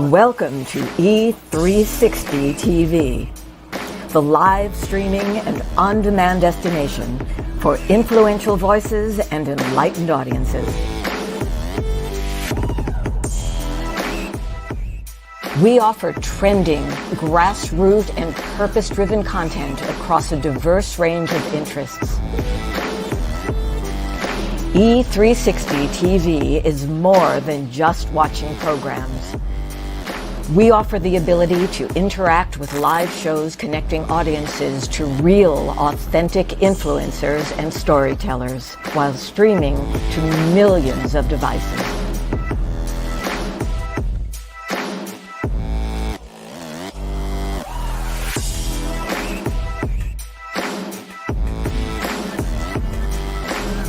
Welcome to E360 TV, the live streaming and on-demand destination for influential voices and enlightened audiences. We offer trending, grassroots, and purpose-driven content across a diverse range of interests. E360 TV is more than just watching programs. We offer the ability to interact with live shows connecting audiences to real, authentic influencers and storytellers while streaming to millions of devices.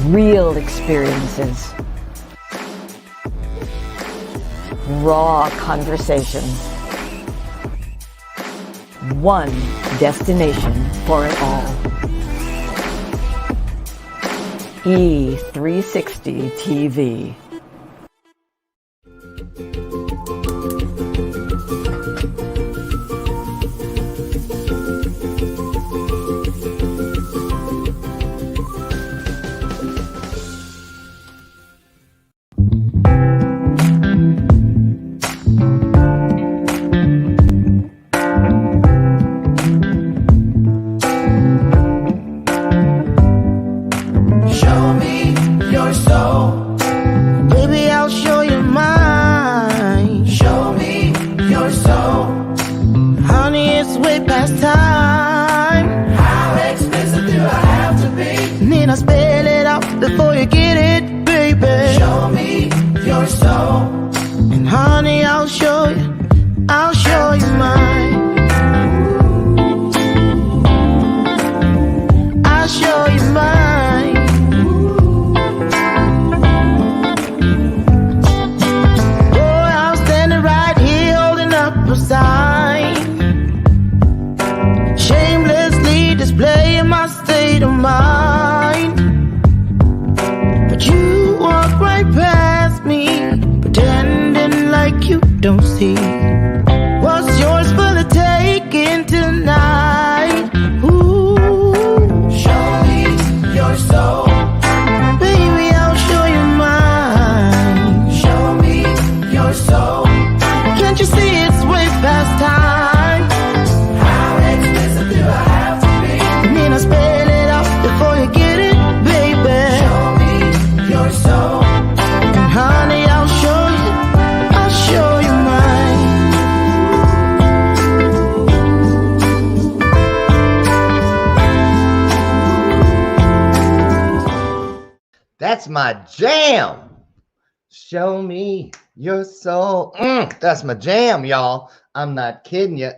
Real experiences. Raw conversation. One destination for it all. E360 TV. Before you get it, baby, show me your soul. And honey, I'll show you mine. I'll show you mine. Boy, I'm standing right here holding up a sign, shamelessly displaying my state of mind. You walk right past me, pretending like you don't see what's yours for the taking tonight. Ooh, show me your soul, baby, I'll show you mine. Show me your soul. Can't you see it's way past time? How expensive do I have to be? And then I spell it out before you get it, baby. Show me your soul. And honey, I'll show you mine. That's my jam. Show me your soul. That's my jam, y'all. I'm not kidding you.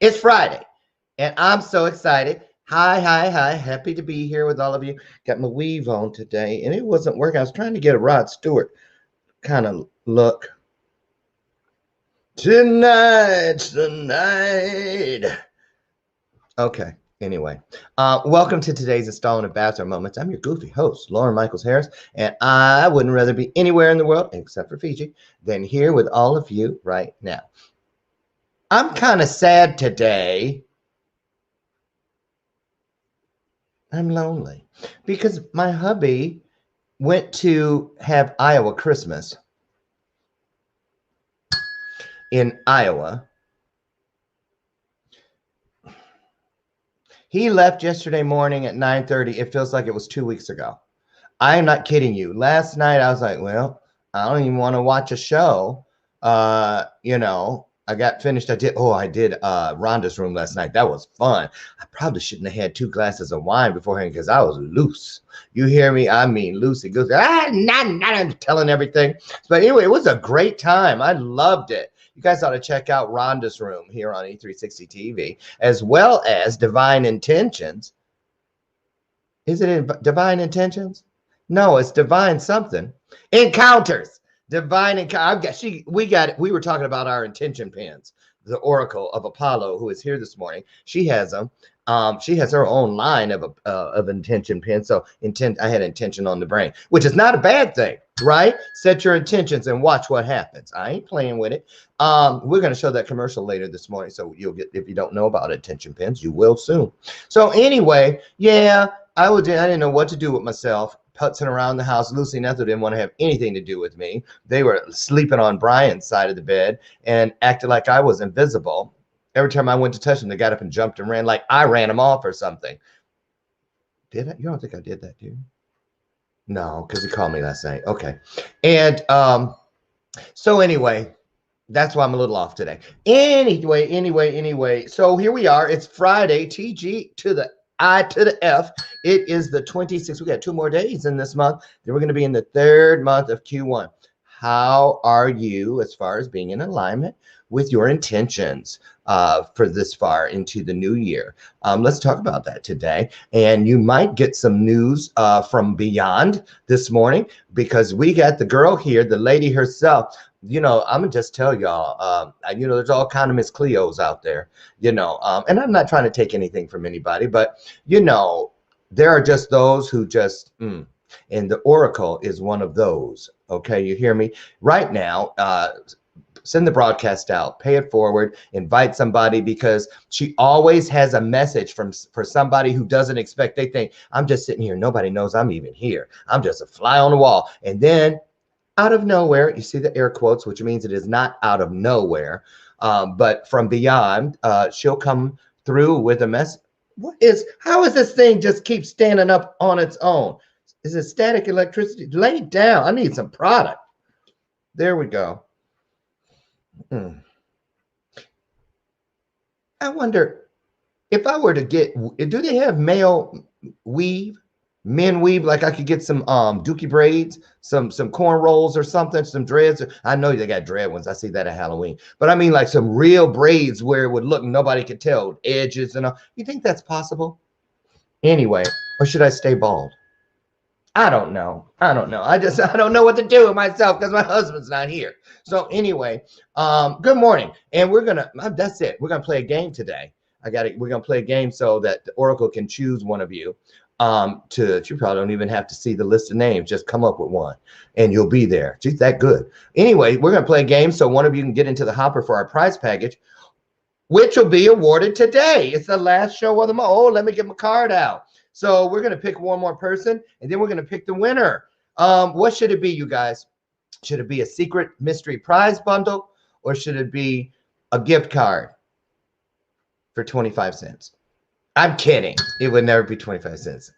It's Friday, and I'm so excited. Hi. Happy to be here with all of you. Got my weave on today, and it wasn't working. I was trying to get a Rod Stewart kind of look. Tonight's the night. Okay, anyway. Welcome to today's installment of Bathrobe Moments. I'm your goofy host, Lauren Michaels Harris, and I wouldn't rather be anywhere in the world, except for Fiji, than here with all of you right now. I'm kind of sad today. I'm lonely because my hubby went to have Iowa Christmas in Iowa. He left yesterday morning at 9:30. It feels like it was 2 weeks ago. I am not kidding you. Last night I was like, well, I don't even want to watch a show. I got finished. I did Rhonda's room last night. That was fun. I probably shouldn't have had 2 glasses of wine beforehand because I was loose. You hear me? I mean, loosey goosey. I'm telling everything. But anyway, it was a great time. I loved it. You guys ought to check out Rhonda's room here on E360 TV, as well as Divine Intentions. Is it in Divine Intentions? No, it's Divine something. Encounters. Divine Encounter. We were talking about our intention pins. the Oracle of Apollo, who is here this morning. She has them. She has her own line of intention pins. So I had intention on the brain, which is not a bad thing, right? Set your intentions and watch what happens. I ain't playing with it. We're going to show that commercial later this morning. So you'll get, if you don't know about intention pins, you will soon. So anyway, yeah, I didn't know what to do with myself. Putzing around the house. Lucy and Ethel didn't want to have anything to do with me. They were sleeping on Brian's side of the bed and acted like I was invisible. Every time I went to touch them, they got up and jumped and ran like I ran them off or something. Did I? You don't think I did that, do you? No, because he called me last night. Okay. And so anyway, that's why I'm a little off today. Anyway. So here we are. It's Friday, TG to the I to the F. It is the 26th. We got 2 more days in this month. Then we're going to be in the 3rd month of Q1. How are you as far as being in alignment with your intentions for this far into the new year? Let's talk about that today. And you might get some news from beyond this morning, because we got the girl here, the lady herself. You know, I'm gonna just tell y'all, you know, there's all kind of Miss Cleos out there, you know, and I'm not trying to take anything from anybody, but, you know, there are just those who just, and the Oracle is one of those. Okay, you hear me? Right now, send the broadcast out, pay it forward, invite somebody, because she always has a message for somebody who doesn't expect. They think, I'm just sitting here. Nobody knows I'm even here. I'm just a fly on the wall. And then out of nowhere, you see the air quotes, which means it is not out of nowhere, but from beyond, she'll come through with a message. How is this thing just keep standing up on its own? Is it static electricity? Lay it down. I need some product. There we go. I wonder if I were to get, do they have male weave? Men weave, like I could get some dookie braids, some corn rolls or something, some dreads. I know they got dread ones. I see that at Halloween. But I mean like some real braids where it would look, nobody could tell, edges and all. You think that's possible? Anyway, or should I stay bald? I don't know. I don't know what to do with myself because my husband's not here. So anyway, good morning. And that's it. We're going to play a game today. We're going to play a game so that the Oracle can choose one of you. You probably don't even have to see the list of names. Just come up with one and you'll be there. She's that good. Anyway, we're going to play a game so one of you can get into the hopper for our prize package, which will be awarded today. It's the last show of the month. Oh, let me get my card out. So we're going to pick one more person, and then we're going to pick the winner. What should it be, you guys? Should it be a secret mystery prize bundle, or should it be a gift card for 25 cents? I'm kidding. It would never be 25 cents.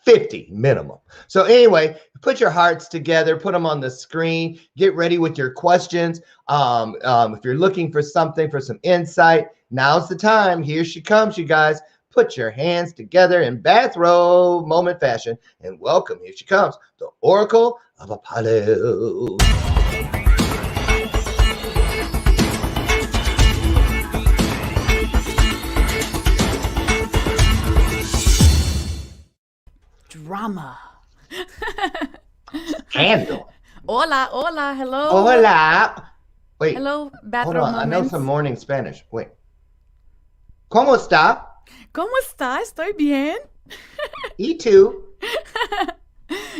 50 minimum. So anyway, put your hearts together, put them on the screen, get ready with your questions. If you're looking for something, for some insight, now's the time. Here she comes, you guys. Put your hands together in bathrobe moment fashion and welcome. Here she comes, the Oracle of Apollo. Drama. Scandal. Hola, hello. Hola. Wait. Hello, Bathrobe Hold on. Moments. I know some morning Spanish. Wait. ¿Cómo está? ¿Cómo está? Estoy bien. Y tú?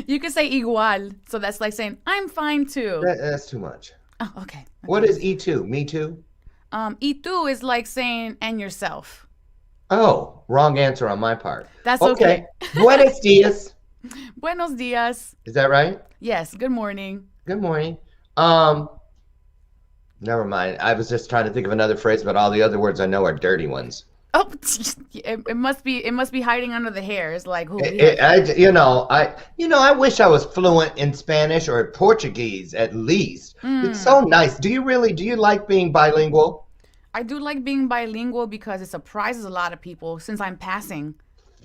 You can say igual. So that's like saying, I'm fine too. That's too much. Oh, okay. What is E2? Me too? Y tú is like saying, and yourself. Oh, wrong answer on my part. That's okay. Buenos dias. Buenos dias. Is that right? Yes, good morning. Good morning. Never mind. I was just trying to think of another phrase, but all the other words I know are dirty ones. Oh, it must be hiding under the hair. It's like, I wish I was fluent in Spanish or Portuguese at least. It's so nice. Do you like being bilingual? I do like being bilingual because it surprises a lot of people since I'm passing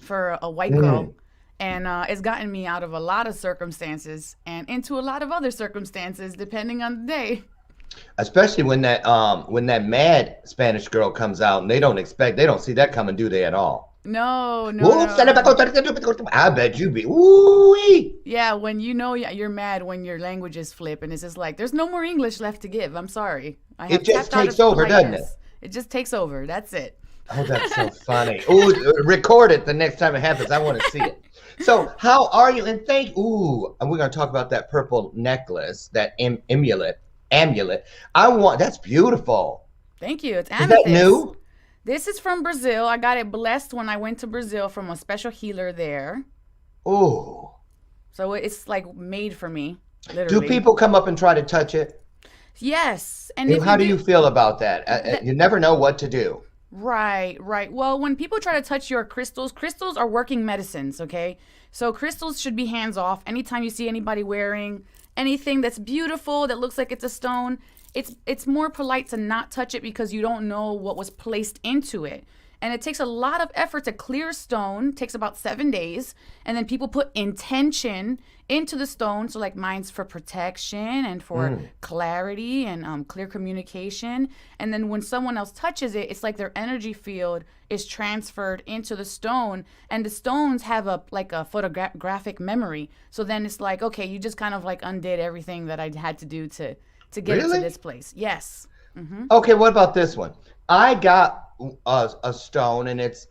for a white girl. And it's gotten me out of a lot of circumstances and into a lot of other circumstances depending on the day. Especially when that mad Spanish girl comes out and they don't see that coming, do they, at all? No, no, Ooh, no. I bet you be. Ooh. Yeah, when you know you're mad when your languages flip and it's just like, there's no more English left to give. I'm sorry. I have It just tapped out takes of over, doesn't it? politeness. It just takes over. That's it. Oh, that's so funny. Ooh, record it the next time it happens. I want to see it. So, how are you? And and we're going to talk about that purple necklace, that amulet. That's beautiful. Thank you. It's Is amethyst. that new? This is from Brazil. I got it blessed when I went to Brazil from a special healer there. Ooh. So it's like made for me, Do literally. people come up and try to touch it? Yes. And if How do you feel about that? You never know what to do. Right, right. Well, when people try to touch your crystals, crystals are working medicines, okay? So crystals should be hands off. Anytime you see anybody wearing anything that's beautiful, that looks like it's a stone, it's more polite to not touch it because you don't know what was placed into it. And it takes a lot of effort to clear stone. It takes about 7 days. And then people put intention into the stone. So like mine's for protection and for clarity and clear communication. And then when someone else touches it, it's like their energy field is transferred into the stone. And the stones have a photographic memory. So then it's like, okay, you just kind of like undid everything that I had to do to get it to this place. Yes. Mm-hmm. Okay, what about this one? I got a stone and it's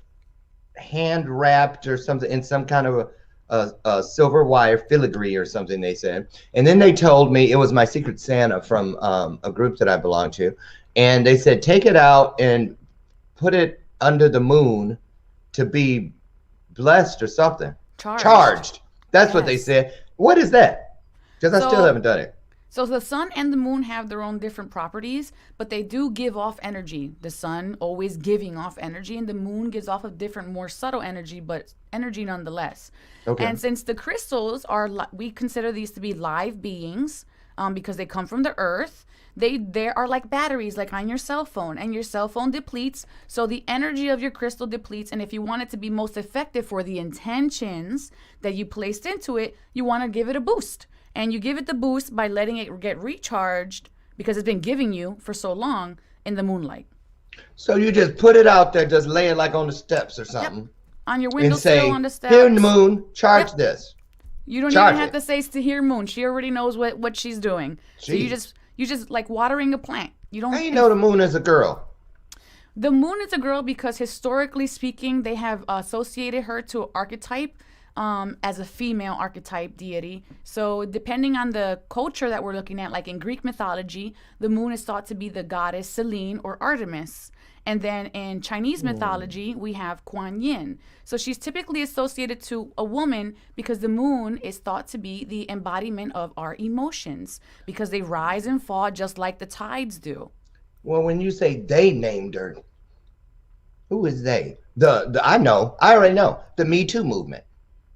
hand wrapped or something in some kind of a silver wire filigree or something, they said. And then they told me it was my Secret Santa from a group that I belong to. And they said, take it out and put it under the moon to be blessed or something. Charged. That's what they said. What is that? Because I still haven't done it. So the sun and the moon have their own different properties, but they do give off energy. The sun always giving off energy, and the moon gives off a different, more subtle energy, but energy nonetheless. Okay. And since the crystals we consider these to be live beings, because they come from the earth. They are like batteries, like on your cell phone, and your cell phone depletes. So the energy of your crystal depletes, and if you want it to be most effective for the intentions that you placed into it, you want to give it a boost. And you give it the boost by letting it get recharged because it's been giving you for so long in the moonlight. So you just put it out there, just lay it like on the steps or something. Yep. On your windowsill, on the steps. Here in the moon, charge this. You don't even have to say to hear moon. She already knows what she's doing. Jeez. So you just like watering a plant. You don't. How you know the moon is a girl? The moon is a girl because historically speaking, they have associated her to an archetype. As a female archetype deity. So depending on the culture that we're looking at, like in Greek mythology, the moon is thought to be the goddess Selene or Artemis. And then in Chinese mythology, we have Kuan Yin. So she's typically associated to a woman because the moon is thought to be the embodiment of our emotions because they rise and fall just like the tides do. Well, when you say they named her, who is they? I already know, the Me Too movement.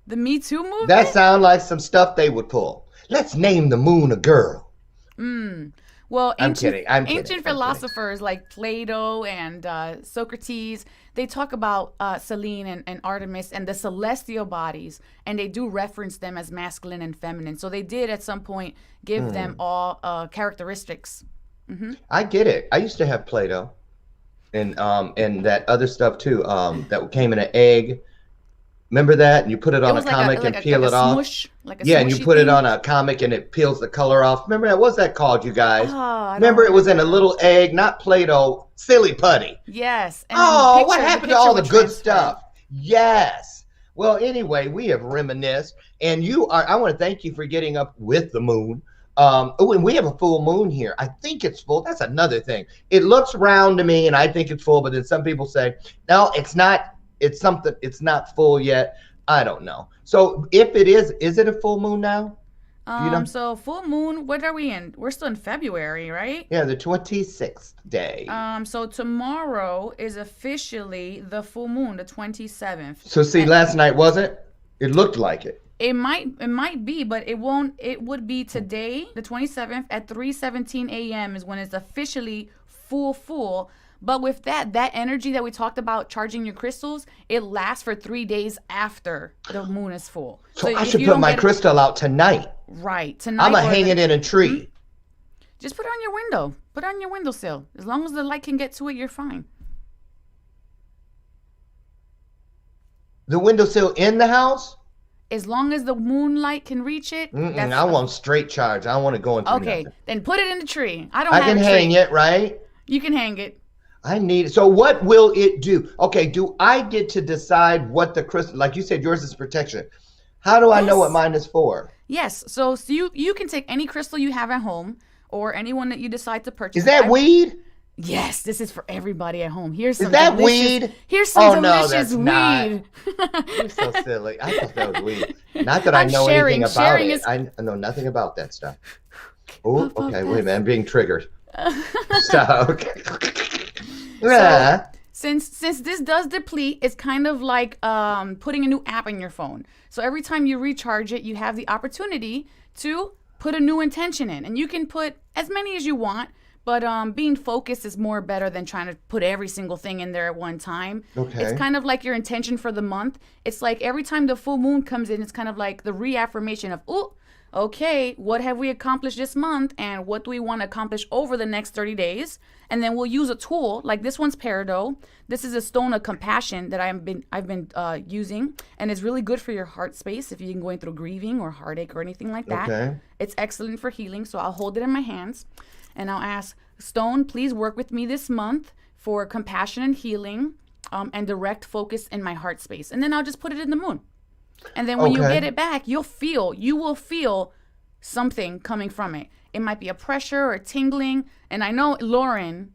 The Me Too movement? That sounds like some stuff they would pull. Let's name the moon a girl. Well, I'm kidding. Ancient philosophers like Plato and Socrates, they talk about Selene and Artemis and the celestial bodies, and they do reference them as masculine and feminine. So they did at some point give them all characteristics. Mm-hmm. I get it. I used to have Plato and that other stuff too that came in an egg. Remember that? And you put it on a comic and peel it off. Yeah, and you put it on a comic and it peels the color off. Remember that? What's that called, you guys? Remember it was in a little egg, not Play-Doh, silly putty. Yes. And what happened to all the good stuff? Yes. Well, anyway, we have reminisced, and I want to thank you for getting up with the moon. And we have a full moon here. I think it's full. That's another thing. It looks round to me, and I think it's full, but then some people say, no, it's not. It's something. It's not full yet. I don't know. So if it is it a full moon now? You know? So full moon. What are we in? We're still in February, right? Yeah, the 26th day. So tomorrow is officially the full moon, the 27th. So see, last night wasn't. It looked like it. It might be, but it won't. It would be today, the 27th at 3:17 a.m. is when it's officially full. But with that energy that we talked about charging your crystals, it lasts for 3 days after the moon is full. So I should put my crystal out tonight. Right. Tonight. I'm going to hang it in a tree. Mm-hmm. Just put it on your window. Put it on your windowsill. As long as the light can get to it, you're fine. The windowsill in the house? As long as the moonlight can reach it. I want straight charge. I don't want to go into Okay, nothing. then put it in the tree. I can hang it, right? You can hang it. I need it. So what will it do? Okay, do I get to decide what the crystal, like you said, yours is protection. How do I know what mine is for? Yes, so you can take any crystal you have at home or anyone that you decide to purchase. Is that weed? Yes, this is for everybody at home. Here's some Is that delicious, weed? Here's some no, delicious that's weed. not. You're so silly. I thought that was weed. Not that I know sharing. anything about Sharing it. is- I know nothing about that stuff. Oh, okay. Wait a minute. I'm being triggered. So, yeah. Since this does deplete, it's kind of like putting a new app in your phone. So every time you recharge it, you have the opportunity to put a new intention in. And you can put as many as you want, but being focused is more better than trying to put every single thing in there at one time. Okay. It's kind of like your intention for the month. It's like every time the full moon comes in, it's kind of like the reaffirmation of, oh, okay, what have we accomplished this month and what do we want to accomplish over the next 30 days? And then we'll use a tool like this one's peridot. This is a stone of compassion that I've been using, and it's really good for your heart space if you're going through grieving or heartache or anything like that. Okay. It's excellent for healing, so I'll hold it in my hands and I'll ask, Stone, please work with me this month for compassion and healing and direct focus in my heart space. And then I'll just put it in the moon. And then when you get it back, you will feel something coming from it. It might be a pressure or a tingling. And I know, Lauren,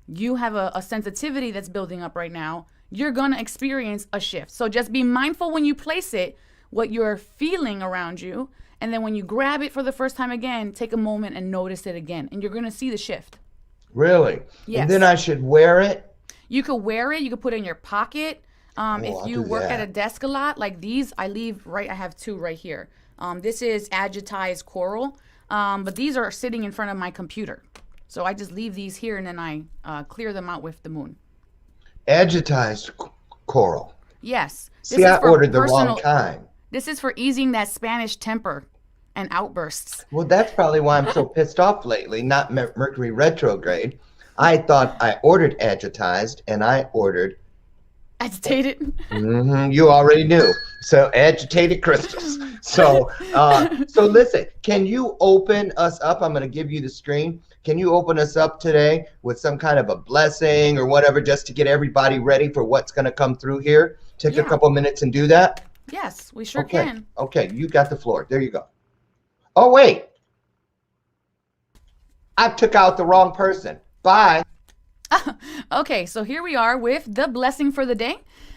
you have a sensitivity that's building up right now. You're going to experience a shift. So just be mindful when you place it, what you're feeling around you. And then when you grab it for the first time again, take a moment and notice it again. And you're going to see the shift. Really? Yes. And then I should wear it? You could wear it. You could put it in your pocket. If you work at a desk a lot, like these, I have two right here. This is agitized coral, but these are sitting in front of my computer. So I just leave these here and then I clear them out with the moon. Agitized coral. Yes. See, I ordered the wrong kind. This is for easing that Spanish temper and outbursts. Well, that's probably why I'm so pissed off lately, not Mercury retrograde. I thought I ordered agitized and I ordered agitated. You already knew. So agitated crystals. So listen, can you open us up? I'm going to give you the screen. Can you open us up today with some kind of a blessing or whatever, just to get everybody ready for what's going to come through here? Take a couple minutes and do that. Yes, we sure can. Okay, you got the floor. There you go. Oh, wait. I took out the wrong person. Bye. Okay, so here we are with the blessing for the day.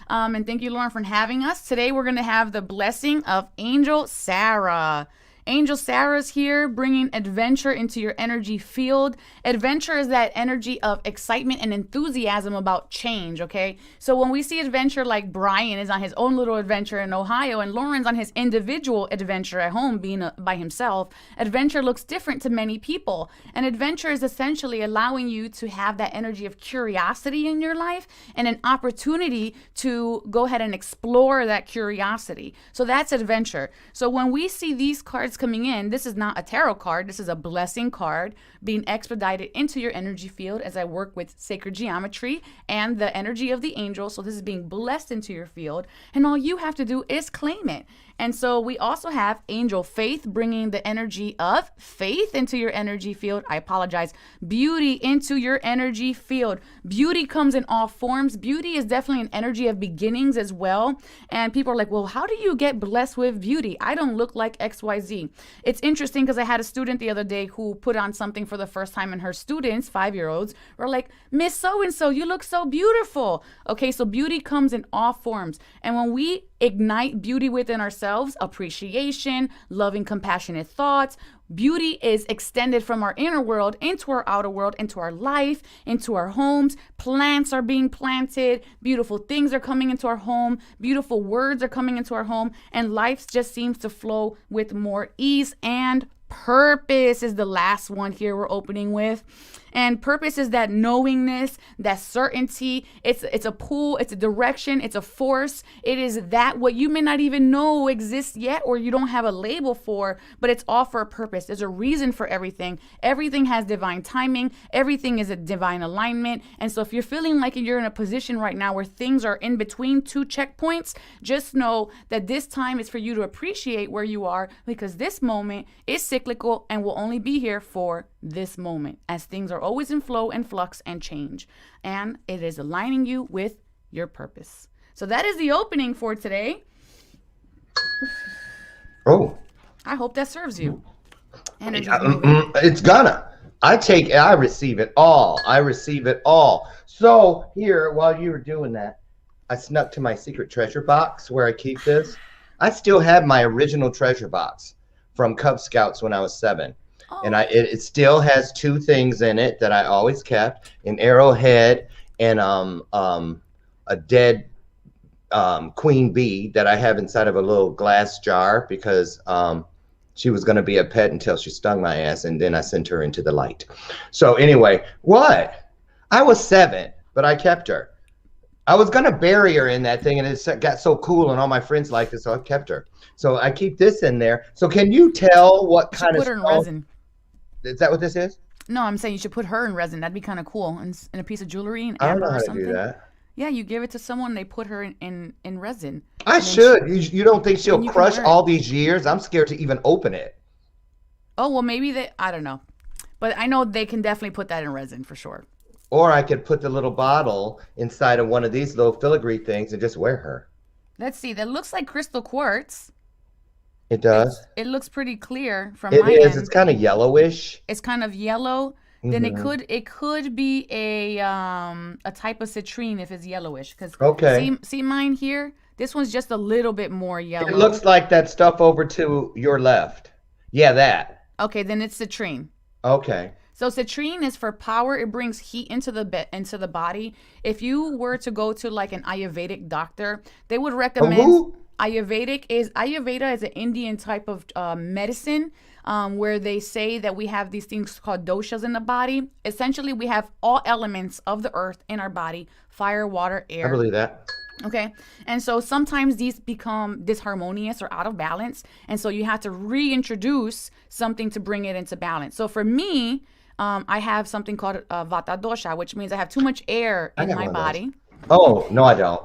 And thank you, Lauren, for having us. Today we're going to have the blessing of Angel Sarah. Angel Sarah's here bringing adventure into your energy field. Adventure is that energy of excitement and enthusiasm about change, okay? So when we see adventure like Brian is on his own little adventure in Ohio and Lauren's on his individual adventure at home being by himself, adventure looks different to many people. And adventure is essentially allowing you to have that energy of curiosity in your life and an opportunity to go ahead and explore that curiosity. So that's adventure. So when we see these cards coming in, this is not a tarot card, this is a blessing card being expedited into your energy field as I work with sacred geometry and the energy of the angel. So this is being blessed into your field, and all you have to do is claim it. And so we also have Angel Faith bringing the energy of faith into your energy field. I apologize. Beauty into your energy field. Beauty comes in all forms. Beauty is definitely an energy of beginnings as well. And people are like, well, how do you get blessed with beauty? I don't look like XYZ. It's interesting because I had a student the other day who put on something for the first time, and her students, 5-year-olds, were like, Miss So-and-so, you look so beautiful. Okay, so beauty comes in all forms. And when we ignite beauty within ourselves, appreciation, loving, compassionate thoughts, beauty is extended from our inner world into our outer world, into our life, into our homes. Plants are being planted, beautiful things are coming into our home, beautiful words are coming into our home, and life just seems to flow with more ease and purpose is the last one here we're opening with. And purpose is that knowingness, that certainty. It's a pull, it's a direction, it's a force. It is that what you may not even know exists yet, or you don't have a label for, but it's all for a purpose. There's a reason for everything. Everything has divine timing. Everything is a divine alignment. And so if you're feeling like you're in a position right now where things are in between two checkpoints, just know that this time is for you to appreciate where you are, because this moment is cyclical and will only be here for this moment, as things are always in flow and flux and change. And it is aligning you with your purpose. So that is the opening for today. Oh. I hope that serves you. Energy. It's gonna. I receive it all. I receive it all. So here, while you were doing that, I snuck to my secret treasure box where I keep this. I still have my original treasure box from Cub Scouts when I was 7. Oh. And it still has 2 things in it that I always kept: an arrowhead and a dead queen bee that I have inside of a little glass jar, because she was going to be a pet until she stung my ass, and then I sent her into the light. So anyway, what? I was 7, but I kept her. I was going to bury her in that thing, and it got so cool, and all my friends liked it, so I kept her. So I keep this in there. So can you tell what kind of... Put her in resin. Is that what this is? No, I'm saying you should put her in resin. That'd be kind of cool. In a piece of jewelry, I don't know how to do that. Yeah, you give it to someone, they put her in resin. I should. You don't think she'll crush all these years? I'm scared to even open it. Oh, well, maybe I don't know. But I know they can definitely put that in resin for sure. Or I could put the little bottle inside of one of these little filigree things and just wear her. Let's see. That looks like crystal quartz. It does? It looks pretty clear from my end. It is. It's kind of yellowish. It's kind of yellow. Then it could be a type of citrine if it's yellowish. Because see mine here? This one's just a little bit more yellow. It looks like that stuff over to your left. Yeah, that. Okay, then it's citrine. Okay. So citrine is for power. It brings heat into the body. If you were to go to like an Ayurvedic doctor, they would recommend Ayurveda is an Indian type of medicine, where they say that we have these things called doshas in the body. Essentially, we have all elements of the earth in our body: fire, water, air. I believe that. Okay. And so sometimes these become disharmonious or out of balance. And so you have to reintroduce something to bring it into balance. So for me, I have something called vata dosha, which means I have too much air in my body. Oh, no, I don't.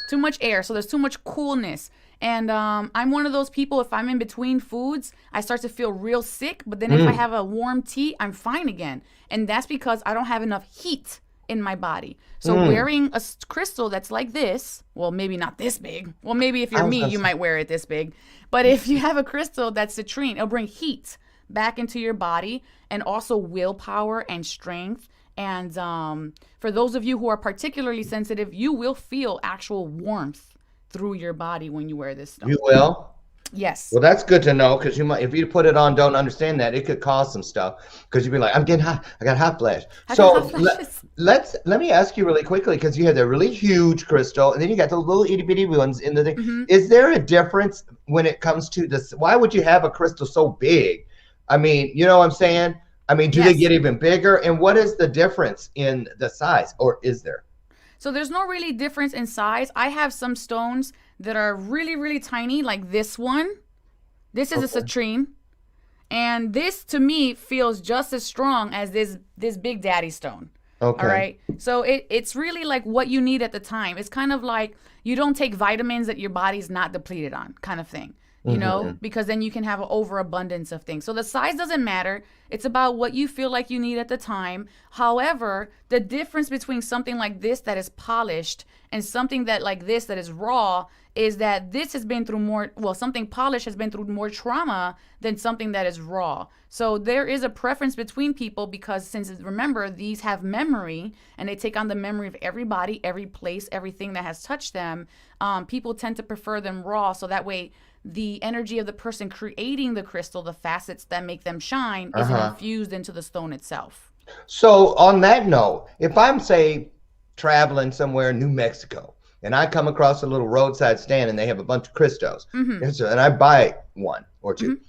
Too much air. So there's too much coolness. And I'm one of those people, if I'm in between foods, I start to feel real sick. But then if I have a warm tea, I'm fine again. And that's because I don't have enough heat in my body. So wearing a crystal that's like this, well, maybe not this big. Well, maybe if you're me, you might wear it this big. But if you have a crystal that's citrine, it'll bring heat back into your body, and also willpower and strength. And for those of you who are particularly sensitive, you will feel actual warmth through your body when you wear this stuff. You will? Yes. Well, that's good to know, because you might, if you put it on, don't understand that, it could cause some stuff, because you'd be like, I'm getting hot. I got hot flash. Let me ask you really quickly, because you had the really huge crystal, and then you got the little itty bitty ones in the thing. Is there a difference when it comes to this? Why would you have a crystal so big? I mean, you know what I'm saying? I mean, do they get even bigger? And what is the difference in the size, or is there? So there's no really difference in size. I have some stones that are really, really tiny, like this one. This is a citrine. And this, to me, feels just as strong as this Big Daddy stone. Okay. All right. So it's really like what you need at the time. It's kind of like you don't take vitamins that your body's not depleted on, kind of thing. You know, because then you can have an overabundance of things. So the size doesn't matter. It's about what you feel like you need at the time. However, the difference between something like this that is polished and something that like this that is raw is that this has been through more, well, something polished has been through more trauma than something that is raw. So there is a preference between people, because since, remember, these have memory and they take on the memory of everybody, every place, everything that has touched them. People tend to prefer them raw, so that way the energy of the person creating the crystal, the facets that make them shine, isn't infused into the stone itself. So on that note, if I'm, say, traveling somewhere in New Mexico, and I come across a little roadside stand and they have a bunch of crystals, and I buy one or two,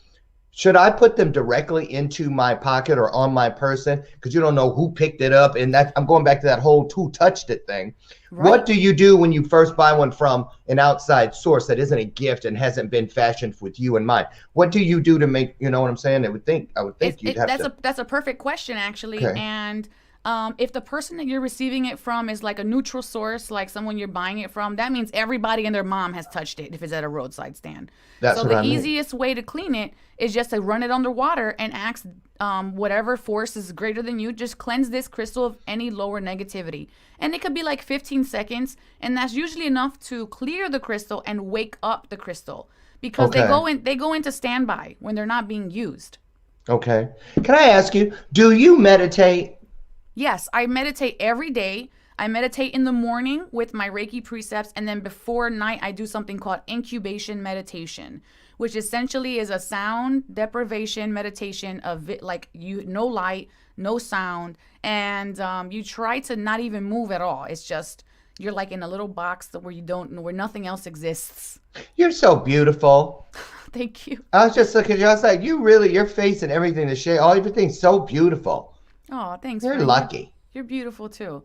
Should I put them directly into my pocket or on my person? Because you don't know who picked it up. And that I'm going back to that whole who touched it thing. Right. What do you do when you first buy one from an outside source that isn't a gift and hasn't been fashioned with you in mind? What do you do to make, you know what I'm saying? I would think you'd have to. That's a perfect question, actually. Okay. And if the person that you're receiving it from is like a neutral source, like someone you're buying it from, that means everybody and their mom has touched it if it's at a roadside stand. That's so what the I mean. easiest way to clean it is just to run it underwater and ask whatever force is greater than you, just cleanse this crystal of any lower negativity. And it could be like 15 seconds, and that's usually enough to clear the crystal and wake up the crystal, because Okay. they go into standby when they're not being used. Okay. Can I ask you, do you meditate? Yes, I meditate every day. I meditate in the morning with my Reiki precepts, and then before night I do something called incubation meditation, which essentially is a sound deprivation meditation of it, like no light, no sound, and you try to not even move at all. It's just you're like in a little box where nothing else exists. You're so beautiful. Thank you. I was just looking at you. I was like, your face and everything, everything's so beautiful. Oh, thanks. You're Freddie. lucky. You're beautiful too.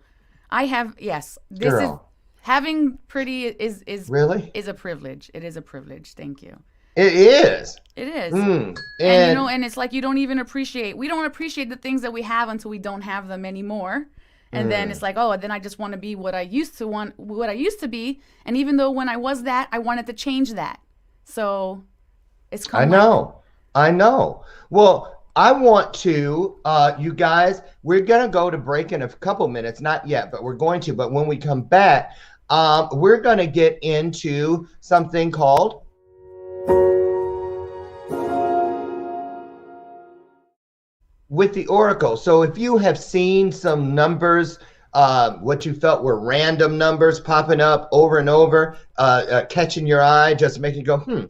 This Girl. is having pretty is Really? is a privilege. It is a privilege. Thank you. It is. It is. And And it's like we don't appreciate the things that we have until we don't have them anymore. And then it's like, oh, then I just want to be what I used to be. And even though when I was that, I wanted to change that. So it's I know. Well, I want to, you guys, we're going to go to break in a couple minutes. Not yet, but we're going to. But when we come back, we're going to get into something called with the Oracle. So if you have seen some numbers, what you felt were random numbers popping up over and over, catching your eye, just making you go,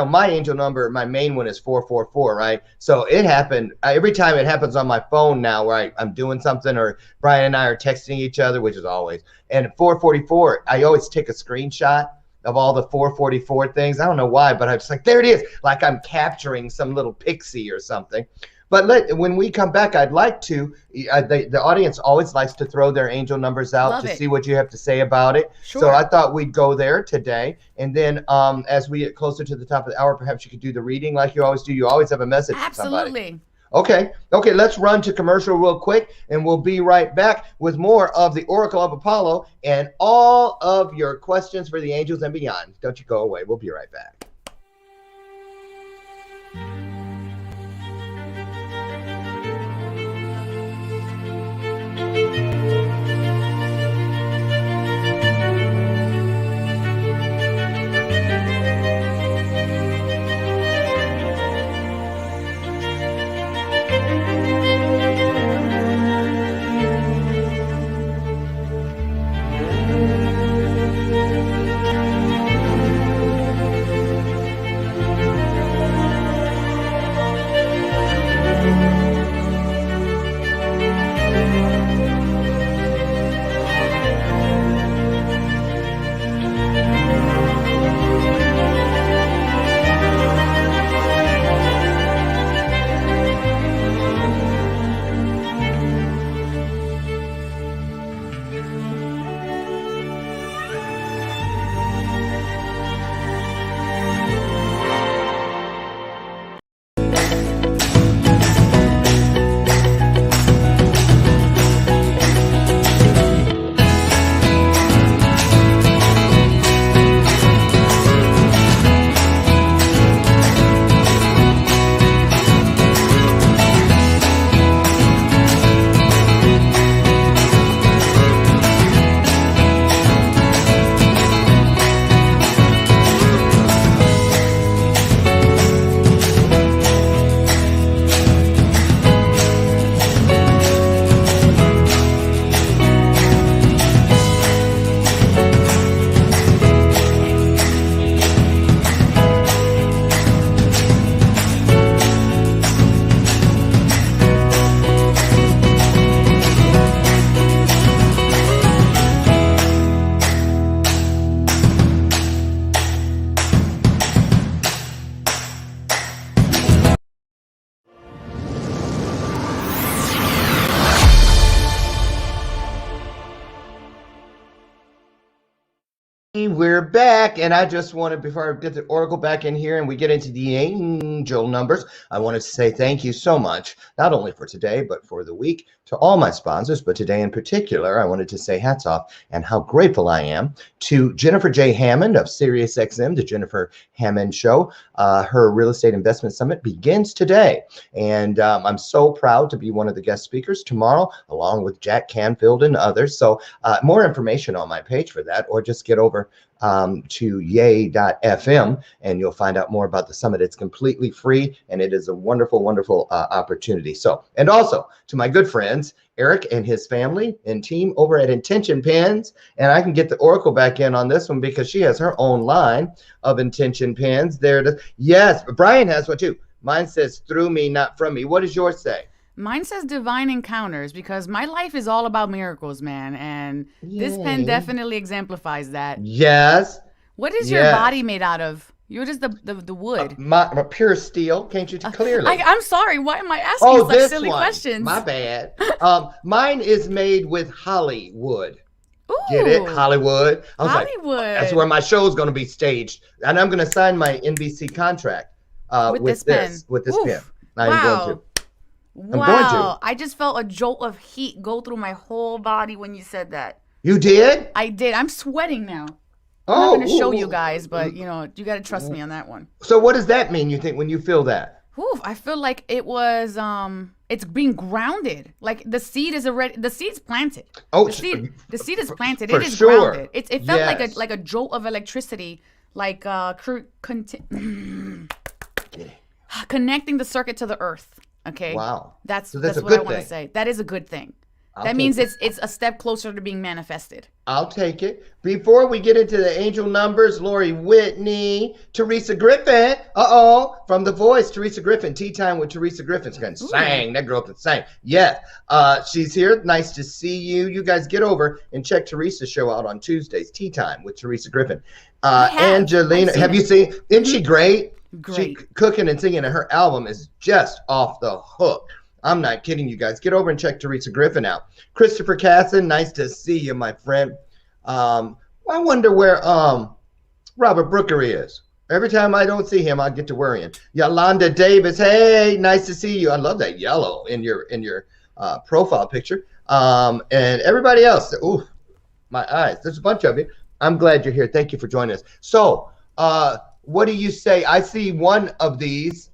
my angel number, my main one is 444, right? So it happened, every time it happens on my phone now, where I'm doing something, or Brian and I are texting each other, which is always, and 444, I always take a screenshot of all the 444 things. I don't know why, but I'm just like, there it is, like I'm capturing some little pixie or something. But when we come back, I'd like to, the audience always likes to throw their angel numbers out to see what you have to say about it. Sure. So I thought we'd go there today. And then as we get closer to the top of the hour, perhaps you could do the reading like you always do. You always have a message for somebody. Absolutely. Okay, let's run to commercial real quick, and we'll be right back with more of the Oracle of Apollo and all of your questions for the angels and beyond. Don't you go away. We'll be right back. We're back, and I just wanted, before I get the Oracle back in here and we get into the angel numbers, I wanted to say thank you so much, not only for today, but for the week, to all my sponsors. But today in particular, I wanted to say hats off and how grateful I am to Jennifer J. Hammond of SiriusXM, the Jennifer Hammond Show. Her Real Estate Investment Summit begins today, and I'm so proud to be one of the guest speakers tomorrow, along with Jack Canfield and others. So more information on my page for that, or just get over to yay.fm and you'll find out more about the summit. It's completely free and it is a wonderful, wonderful opportunity. So, and also to my good friends, Eric and his family and team over at Intention Pens. And I can get the Oracle back in on this one because she has her own line of Intention Pens. There it is. Yes, Brian has one too. Mine says through me, not from me. What does yours say? Mine says divine encounters because my life is all about miracles, man. And this pen definitely exemplifies that. Yes. What is your body made out of? You're just the wood. My pure steel. Can't you clearly? I'm sorry. Why am I asking such silly one. questions? My bad. Mine is made with Hollywood. Ooh, get it? Hollywood. I was Hollywood. Like, that's where my show is going to be staged. And I'm going to sign my NBC contract with this pen. I'm going to. Wow. I just felt a jolt of heat go through my whole body when you said that. You did? I did. I'm sweating now. I'm not going to show you guys, but you know, you got to trust me on that one. So what does that mean, you think, when you feel that? I feel like it was it's being grounded. Like the seed is already seed's planted. Oh, the seed is planted. For it is sure. grounded. It felt like a jolt of electricity, like connecting the circuit to the earth. Okay. Wow. That's what I want to say. That is a good thing. That means it's a step closer to being manifested. I'll take it. Before we get into the angel numbers, Lori Whitney, Teresa Griffin. From The Voice, Teresa Griffin. Tea Time with Teresa Griffin. She can sing. That girl can sing. Yes. She's here. Nice to see you. You guys get over and check Teresa's show out on Tuesdays. Tea Time with Teresa Griffin. Angelina, have you seen? Isn't she great? Great. She cooking and singing, and her album is just off the hook. I'm not kidding you guys. Get over and check Teresa Griffin out. Christopher Casson, nice to see you, my friend. I wonder where Robert Brooker is. Every time I don't see him, I get to worrying. Yolanda Davis, hey, nice to see you. I love that yellow in your profile picture. And everybody else. Ooh, my eyes. There's a bunch of you. I'm glad you're here. Thank you for joining us. So, what do you say? I see one of these.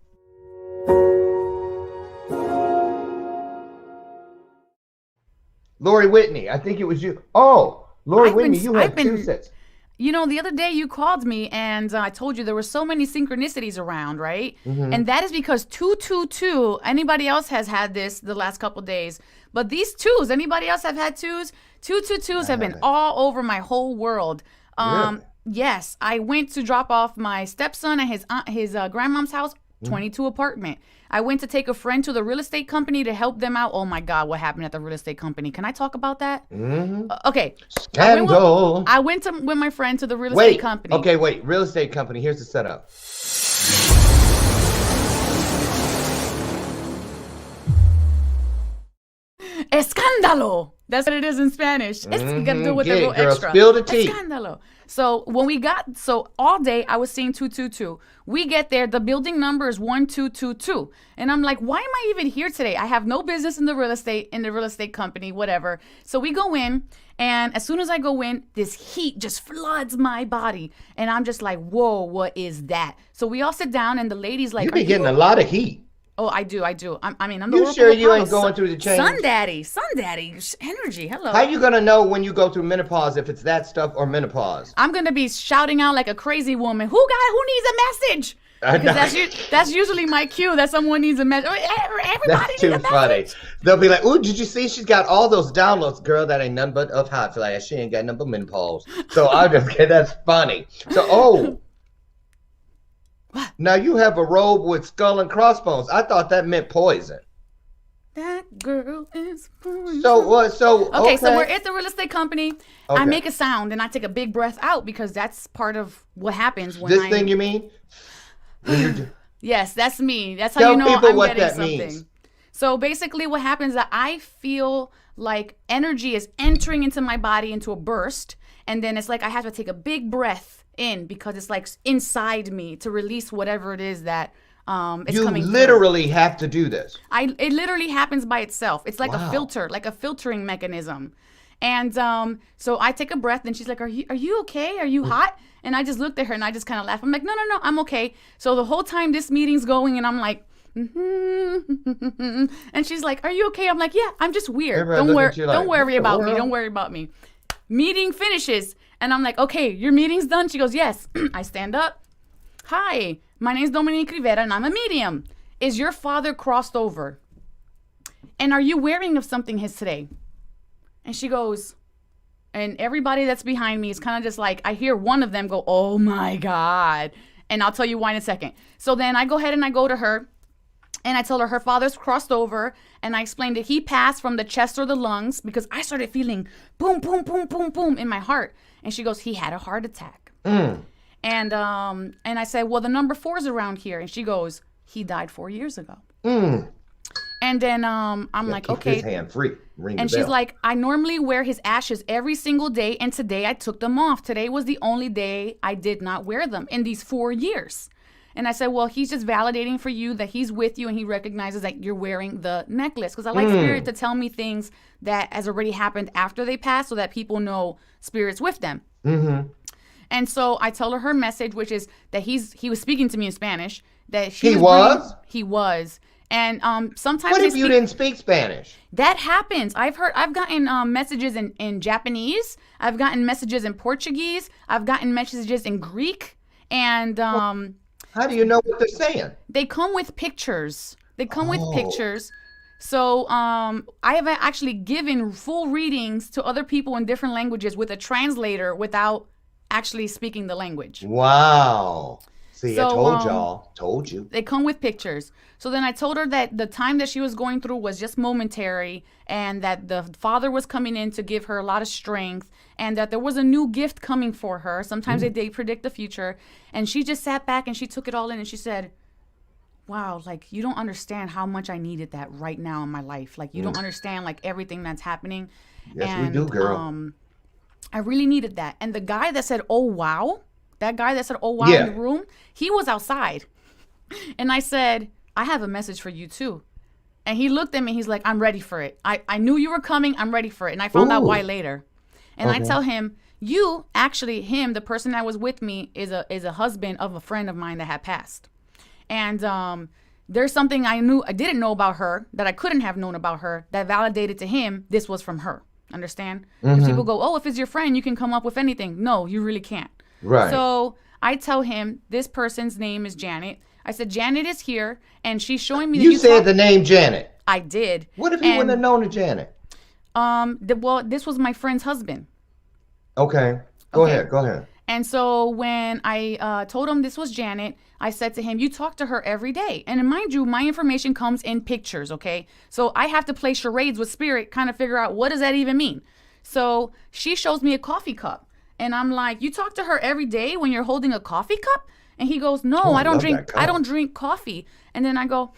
Lori Whitney, I think it was you. Oh, Lori Whitney, you have two sets. You know, the other day you called me and I told you there were so many synchronicities around, right? Mm-hmm. And that is because 222, anybody else has had this the last couple of days, but these twos, anybody else have had twos? 222s have been all over my whole world. Really? Yes, I went to drop off my stepson at his grandmom's house, 22 apartment. I went to take a friend to the real estate company to help them out. Oh my God, what happened at the real estate company? Can I talk about that? Mm-hmm. Okay. Scandal. I went with my friend to the real estate company. Okay, wait. Real estate company. Here's the setup. Escándalo. That's what it is in Spanish. You gotta do it with a little extra. Spill the tea. Escándalo. So all day I was seeing 222. We get there, the building number is 1222. And I'm like, why am I even here today? I have no business in the real estate company, whatever. So we go in, and as soon as I go in, this heat just floods my body. And I'm just like, whoa, what is that? So we all sit down, and the lady's like, you be getting a lot of heat. Oh, I do. I'm the You sure you ain't going through the change? Sun daddy, energy. Hello. How you gonna know when you go through menopause if it's that stuff or menopause? I'm gonna be shouting out like a crazy woman. Who needs a message? Because that's usually my cue that someone needs a message. Everybody that's too funny. They'll be like, "Ooh, did you see? She's got all those downloads, girl. That ain't none but of hot flash. She ain't got none but menopause." So I'll just get that's funny. So What? Now you have a robe with skull and crossbones. I thought that meant poison. That girl is poison. So what? Okay, so we're at the real estate company. Okay. I make a sound and I take a big breath out because that's part of what happens when this thing you mean? Yes, that's me. That's how you know I'm getting something. Means. So basically what happens is that I feel like energy is entering into my body into a burst. And then it's like I have to take a big breath in because it's like inside me to release whatever it is that it's you coming literally have to do this. It literally happens by itself. It's like Wow. a filter, like a filtering mechanism. And so I take a breath and she's like, are you okay? Are you hot? And I just looked at her and I just kind of laughed. I'm like, no, I'm okay. So the whole time this meeting's going and I'm like, and she's like, are you okay? I'm like, yeah, I'm just weird. Don't worry about me. Don't worry about me. Meeting finishes and I'm like, okay, your meeting's done? She goes, yes. I stand up. Hi, my name's Dominique Rivera and I'm a medium. Is your father crossed over? And are you wearing of something his today? And she goes, and everybody that's behind me is kind of just like, I hear one of them go, oh my God. And I'll tell you why in a second. So then I go ahead and I go to her and I tell her father's crossed over. And I explained that he passed from the chest or the lungs because I started feeling boom, boom, boom, boom, boom in my heart. And she goes, he had a heart attack. And I said, well, the number 4 is around here. And she goes, he died 4 years ago. And then I'm like, keep okay. his hand free. Ring And the she's bell. like, I normally wear his ashes every single day. And today I took them off. Today was the only day I did not wear them in these 4 years. And I said, well, he's just validating for you that he's with you and he recognizes that you're wearing the necklace. Because I like Spirit to tell me things that has already happened after they pass so that people know Spirit's with them. And so I tell her message, which is that he was speaking to me in Spanish. That He was? He was. And sometimes What if you didn't speak Spanish? that happens. I've gotten messages in Japanese. I've gotten messages in Portuguese. I've gotten messages in Greek. And How do you know what they're saying? they come with pictures. So I have actually given full readings to other people in different languages with a translator without actually speaking the language. Wow. See, I So, told you. They come with pictures. So then I told her that the time that she was going through was just momentary and that the father was coming in to give her a lot of strength and that there was a new gift coming for her. Sometimes they predict the future. And she just sat back and she took it all in and she said, wow, like, you don't understand how much I needed that right now in my life. Like, you don't understand, like, everything that's happening. Yes, we do, girl. I really needed that. And the guy that said, oh, wow, in the room, he was outside. And I said, I have a message for you, too. And he looked at me. He's like, I'm ready for it. I knew you were coming. I'm ready for it. And I found out why later. And I tell him, the person that was with me is a husband of a friend of mine that had passed. And there's something I didn't know about her that I couldn't have known about her that validated to him this was from her. Understand? Because people go, oh, if it's your friend, you can come up with anything. No, you really can't. Right. So I tell him this person's name is Janet. I said, Janet is here, and she's showing me that You said the name Janet. I did. What if you wouldn't have known a Janet? This was my friend's husband. Okay. Go ahead. And so when I told him this was Janet, I said to him, you talk to her every day. And mind you, my information comes in pictures, okay? So I have to play charades with Spirit, kind of figure out what does that even mean. So she shows me a coffee cup. And I'm like, you talk to her every day when you're holding a coffee cup? And he goes, no, I don't drink coffee. And then I go,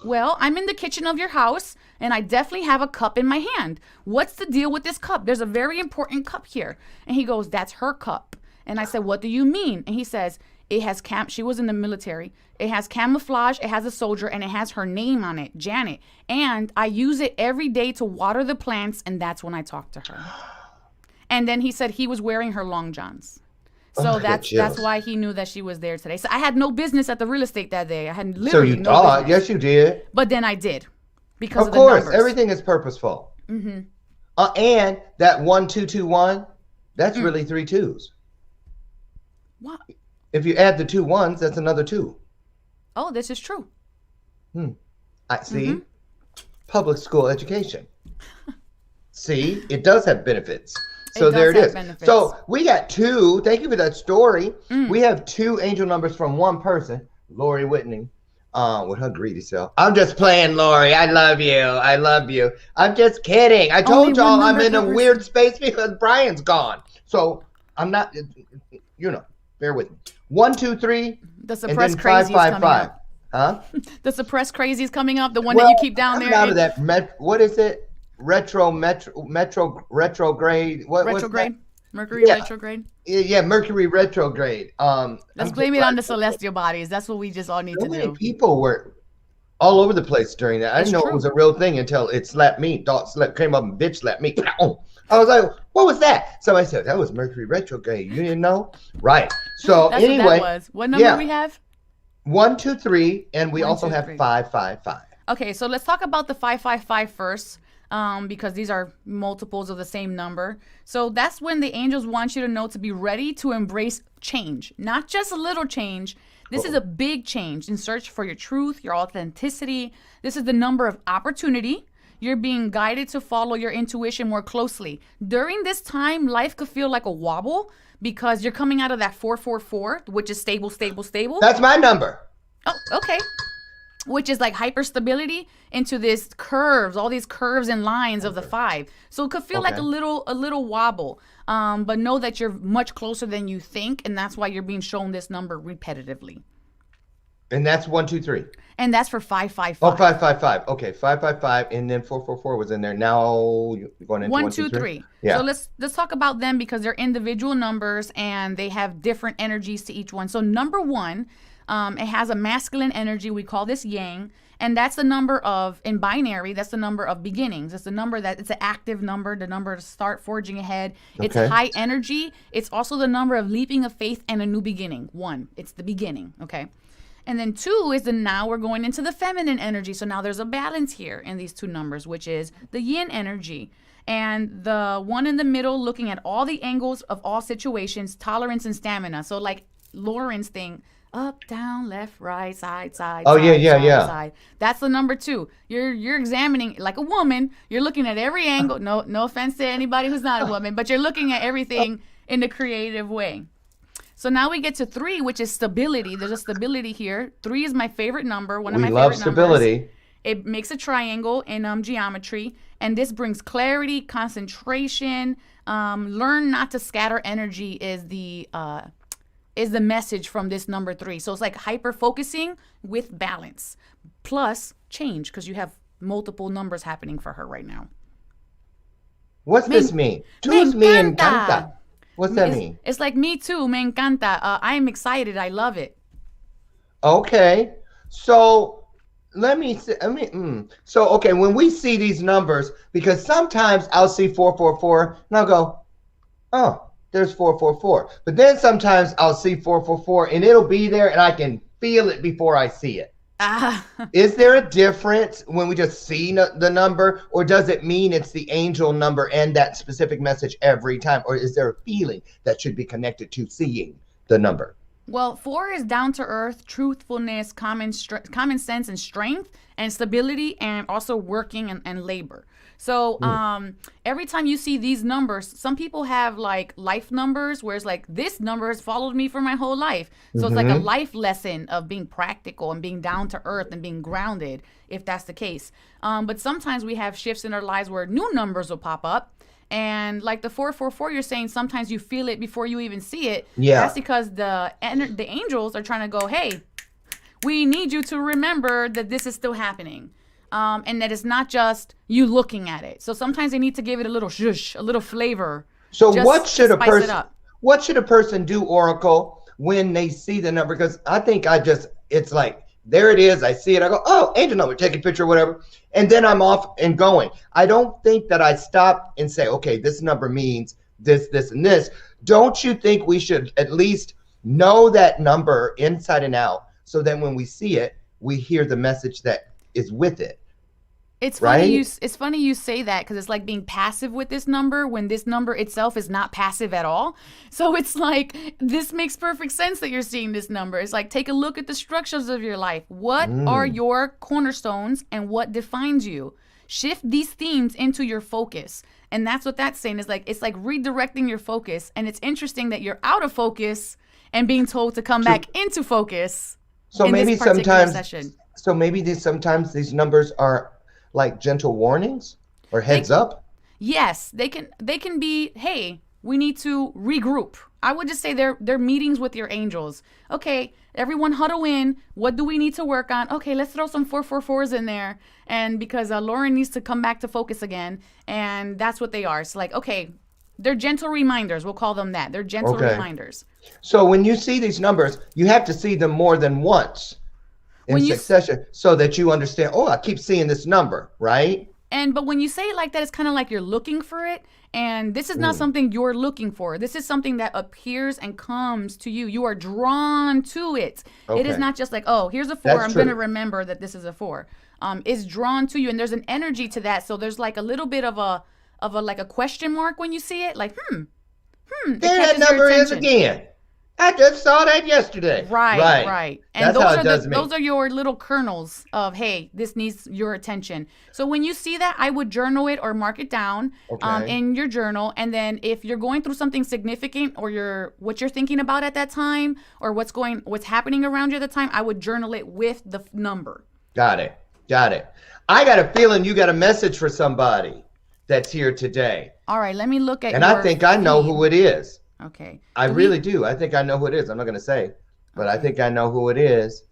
well, I'm in the kitchen of your house and I definitely have a cup in my hand. What's the deal with this cup? There's a very important cup here. And he goes, that's her cup. And I said, what do you mean? And he says, it has she was in the military. It has camouflage, it has a soldier, and it has her name on it, Janet. And I use it every day to water the plants, and that's when I talk to her. And then he said he was wearing her long johns. So that's why he knew that she was there today. So I had no business at the real estate that day. I had literally no business. Yes, you did. But then I did. Because of course, the numbers. Everything is purposeful. And that 1221, that's really 3 2s. What? If you add the 2 1s, that's another 2. Oh, this is true. I see. Public school education. See, it does have benefits. So there it is. Benefits. So we got 2. Thank you for that story. We have 2 angel numbers from one person, Lori Whitney, with her greedy self. I'm just playing, Lori. I love you. I'm just kidding. I told y'all I'm in a weird space because Brian's gone. So I'm not, bear with me. 1, 2, 3. The suppressed crazy is coming up. Huh? The suppressed crazy is coming up. The one that you keep down there. Out of that. What is it? Retrograde. Retrograde. Mercury Yeah. retrograde. Yeah, Mercury retrograde. Let's blame it on the celestial bodies. That's what we just all need So to many do. people were all over the place during that. I It's didn't know true. it was a real thing until it slapped me. Dog came up and bitch slapped me. I was like, what was that? Somebody said, that was Mercury retrograde. You didn't know? Right. So That's anyway. what that was. What number yeah. we have? 1, 2, 3, and we 1, also 2, have 3. 5, 5, 5. Okay, so let's talk about the 555 first, because these are multiples of the same number. So that's when the angels want you to know to be ready to embrace change, not just a little change. This is a big change in search for your truth, your authenticity. This is the number of opportunity. You're being guided to follow your intuition more closely. During this time, life could feel like a wobble because you're coming out of that 444, which is stable, stable, stable. That's my number. Oh, okay. Which is like hyperstability into this curves, all these curves and lines of the 5. So it could feel like a little wobble. But know that you're much closer than you think, and that's why you're being shown this number repetitively. And that's 1, 2, 3. And that's for 555. Oh, 5, 5, 5. Okay, 5, 5, 5, and then 4, 4, 4 was in there. Now you're going into 1, 2, 3. Yeah. So let's talk about them because they're individual numbers and they have different energies to each one. So number 1, it has a masculine energy. We call this yang. And that's the number of, in binary, that's the number of beginnings. It's the number that, it's an active number, the number to start forging ahead. It's high energy. It's also the number of leaping of faith and a new beginning. 1, it's the beginning, okay? And then 2 is the now we're going into the feminine energy. So now there's a balance here in these 2 numbers, which is the yin energy. And the 1 in the middle, looking at all the angles of all situations, tolerance and stamina. So like Lauren's thing, up, down, left, right, side, side. Oh, side, yeah. Side. That's the number 2. You're examining like a woman. You're looking at every angle. No offense to anybody who's not a woman, but you're looking at everything in a creative way. So now we get to 3, which is stability. There's a stability here. 3 is my favorite number. One of my favorite numbers. We love stability. It makes a triangle in geometry, and this brings clarity, concentration. Learn not to scatter energy is the message from this number 3. So it's like hyper focusing with balance, plus change because you have multiple numbers happening for her right now. What's this mean? Choose me encanta. What's that mean? It's like me too, me encanta. I'm excited. I love it. Okay, so let me see. So okay, when we see these numbers, because sometimes I'll see 444 and I'll go, oh, there's 444. But then sometimes I'll see 444 and it'll be there and I can feel it before I see it. Is there a difference when we just see the number, or does it mean it's the angel number and that specific message every time? Or is there a feeling that should be connected to seeing the number? Well, 4 is down to earth, truthfulness, common sense and strength and stability, and also working and labor. So every time you see these numbers, some people have like life numbers where it's like this number has followed me for my whole life. So it's like a life lesson of being practical and being down to earth and being grounded, if that's the case. But sometimes we have shifts in our lives where new numbers will pop up. And like the 444, you're saying sometimes you feel it before you even see it. Yeah. That's because the angels are trying to go, hey, we need you to remember that this is still happening. And that it's not just you looking at it. So sometimes they need to give it a little zhuzh, a little flavor. So what should a person do, Oracle, when they see the number? Because I think it's like, there it is. I see it. I go, oh, angel number, take a picture, whatever. And then I'm off and going. I don't think that I stop and say, okay, this number means this, this, and this. Don't you think we should at least know that number inside and out, so then when we see it, we hear the message that is with it? It's funny it's funny you say that, because it's like being passive with this number when this number itself is not passive at all. So it's like, this makes perfect sense that you're seeing this number. It's like, take a look at the structures of your life. What are your cornerstones and what defines you? Shift these themes into your focus. And that's what that's saying. Is like, it's like redirecting your focus. And it's interesting that you're out of focus and being told to come back into focus. So maybe sometimes these numbers are like gentle warnings or heads up? Yes, they can be, hey, we need to regroup. I would just say they're meetings with your angels. Okay, everyone huddle in. What do we need to work on? Okay, let's throw some 444s in there. And because Lauren needs to come back to focus again. And that's what they are. It's like, okay, They're gentle reminders. We'll call them that. They're gentle reminders. So when you see these numbers, you have to see them more than once in succession so that you understand, oh, I keep seeing this number, right? But when you say it like that, it's kind of like you're looking for it. And this is not something you're looking for. This is something that appears and comes to you. You are drawn to it. Okay. It is not just like, oh, here's a 4. I'm going to remember that this is a 4. It's drawn to you. And there's an energy to that. So there's like a little bit of a like a question mark when you see it. Like, There that number is again. I just saw that yesterday. Right. And those are your little kernels of, hey, this needs your attention. So when you see that, I would journal it or mark it down in your journal. And then if you're going through something significant or what you're thinking about at that time or what's happening around you at the time, I would journal it with the number. Got it. I got a feeling you got a message for somebody that's here today. All right, let me look at And I think I know who it is. Okay. I really do. I think I know who it is. I'm not going to say, but I think I know who it is.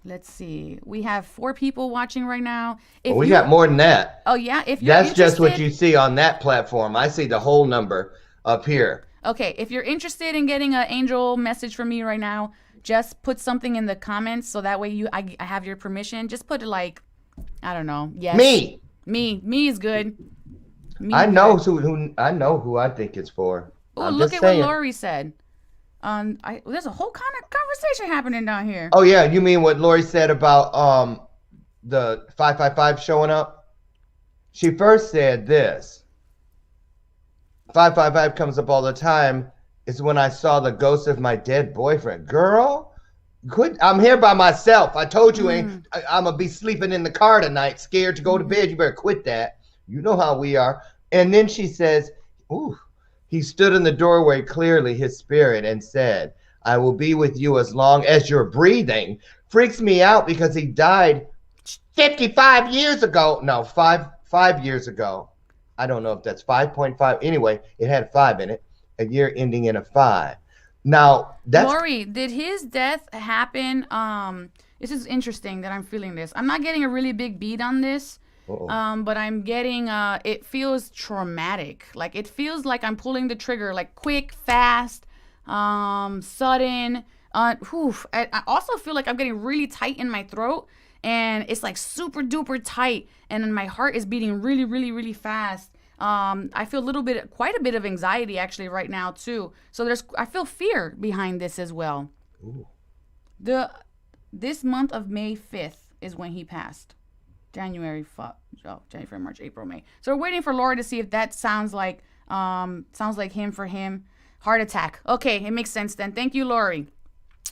Let's see. We have 4 people watching right now. We got more than that. Oh, yeah? If you're That's just what you see on that platform. I see the whole number up here. Okay. If you're interested in getting an angel message from me right now, just put something in the comments so that way I have your permission. Just put it like, I don't know. Yes. Me is good. I know who I think it's for. Oh, look at what Lori said. There's a whole kind of conversation happening down here. Oh yeah, you mean what Lori said about the 555 showing up? She first said this. 555 comes up all the time. It's when I saw the ghost of my dead boyfriend. Girl, quit! I'm here by myself. I told you I'm gonna be sleeping in the car tonight, scared to go to bed. You better quit that. You know how we are. And then she says, ooh. He stood in the doorway clearly, his spirit, and said, I will be with you as long as you're breathing. Freaks me out because he died 55 years ago. No, 5 years ago. I don't know if that's 5.5. Anyway, it had 5 in it. A year ending in a 5. Now, that's... Lori, did his death happen? This is interesting that I'm feeling this. I'm not getting a really big beat on this. But I'm getting, it feels traumatic. Like, it feels like I'm pulling the trigger, like, quick, fast, sudden. I also feel like I'm getting really tight in my throat, and it's, like, super duper tight, and then my heart is beating really, really, really fast. I feel quite a bit of anxiety, actually, right now, too. So I feel fear behind this as well. Ooh. This month of May 5th is when he passed. January, March, April, May. So we're waiting for Laura to see if that sounds like him for him. Heart attack. Okay, it makes sense then. Thank you, Lori.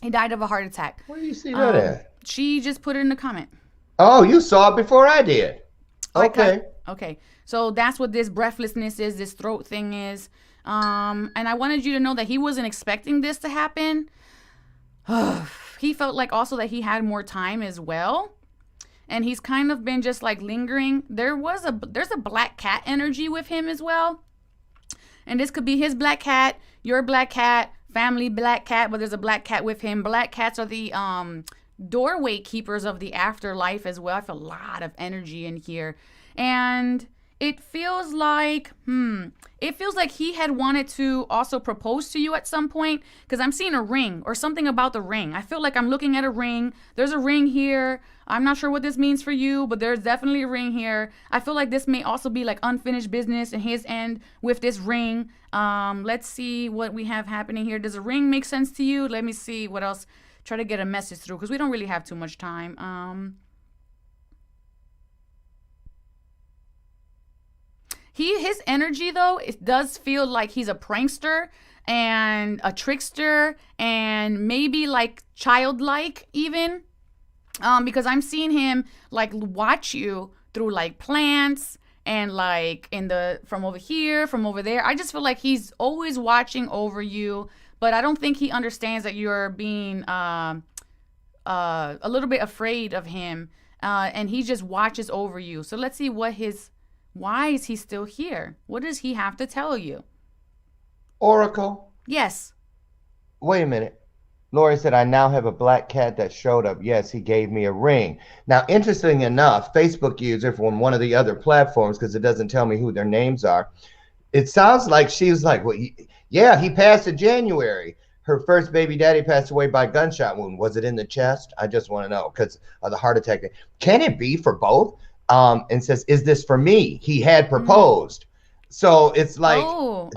He died of a heart attack. Where do you see that at? She just put it in the comment. Oh, you saw it before I did. Okay. Okay. So that's what this breathlessness is, this throat thing is. And I wanted you to know that he wasn't expecting this to happen. He felt like also that he had more time as well. And he's kind of been just like lingering. There's a black cat energy with him as well. And this could be his black cat, your black cat, family black cat, but there's a black cat with him. Black cats are the doorway keepers of the afterlife as well. I feel a lot of energy in here. And it feels like he had wanted to also propose to you at some point, because I'm seeing a ring or something about the ring. I feel like I'm looking at a ring. There's a ring here. I'm not sure what this means for you, but there's definitely a ring here. I feel like this may also be like unfinished business in his end with this ring. Let's see what we have happening here. Does a ring make sense to you? Let me see what else. Try to get a message through because we don't really have too much time. His energy, though, it does feel like he's a prankster and a trickster and maybe like childlike even, because I'm seeing him like watch you through like plants and like from over here, from over there. I just feel like he's always watching over you, but I don't think he understands that you're being a little bit afraid of him, and he just watches over you. So let's see why is he still here? What does he have to tell you? Oracle. Yes. Wait a minute. Lori said, I now have a black cat that showed up. Yes, he gave me a ring. Now, interesting enough, Facebook user from one of the other platforms, because it doesn't tell me who their names are, It sounds like she was like, well, yeah, he passed in January. Her first baby daddy passed away by gunshot wound. Was it in the chest? I just want to know because of the heart attack. Can it be for both? And says, is this for me? He had proposed. So it's like,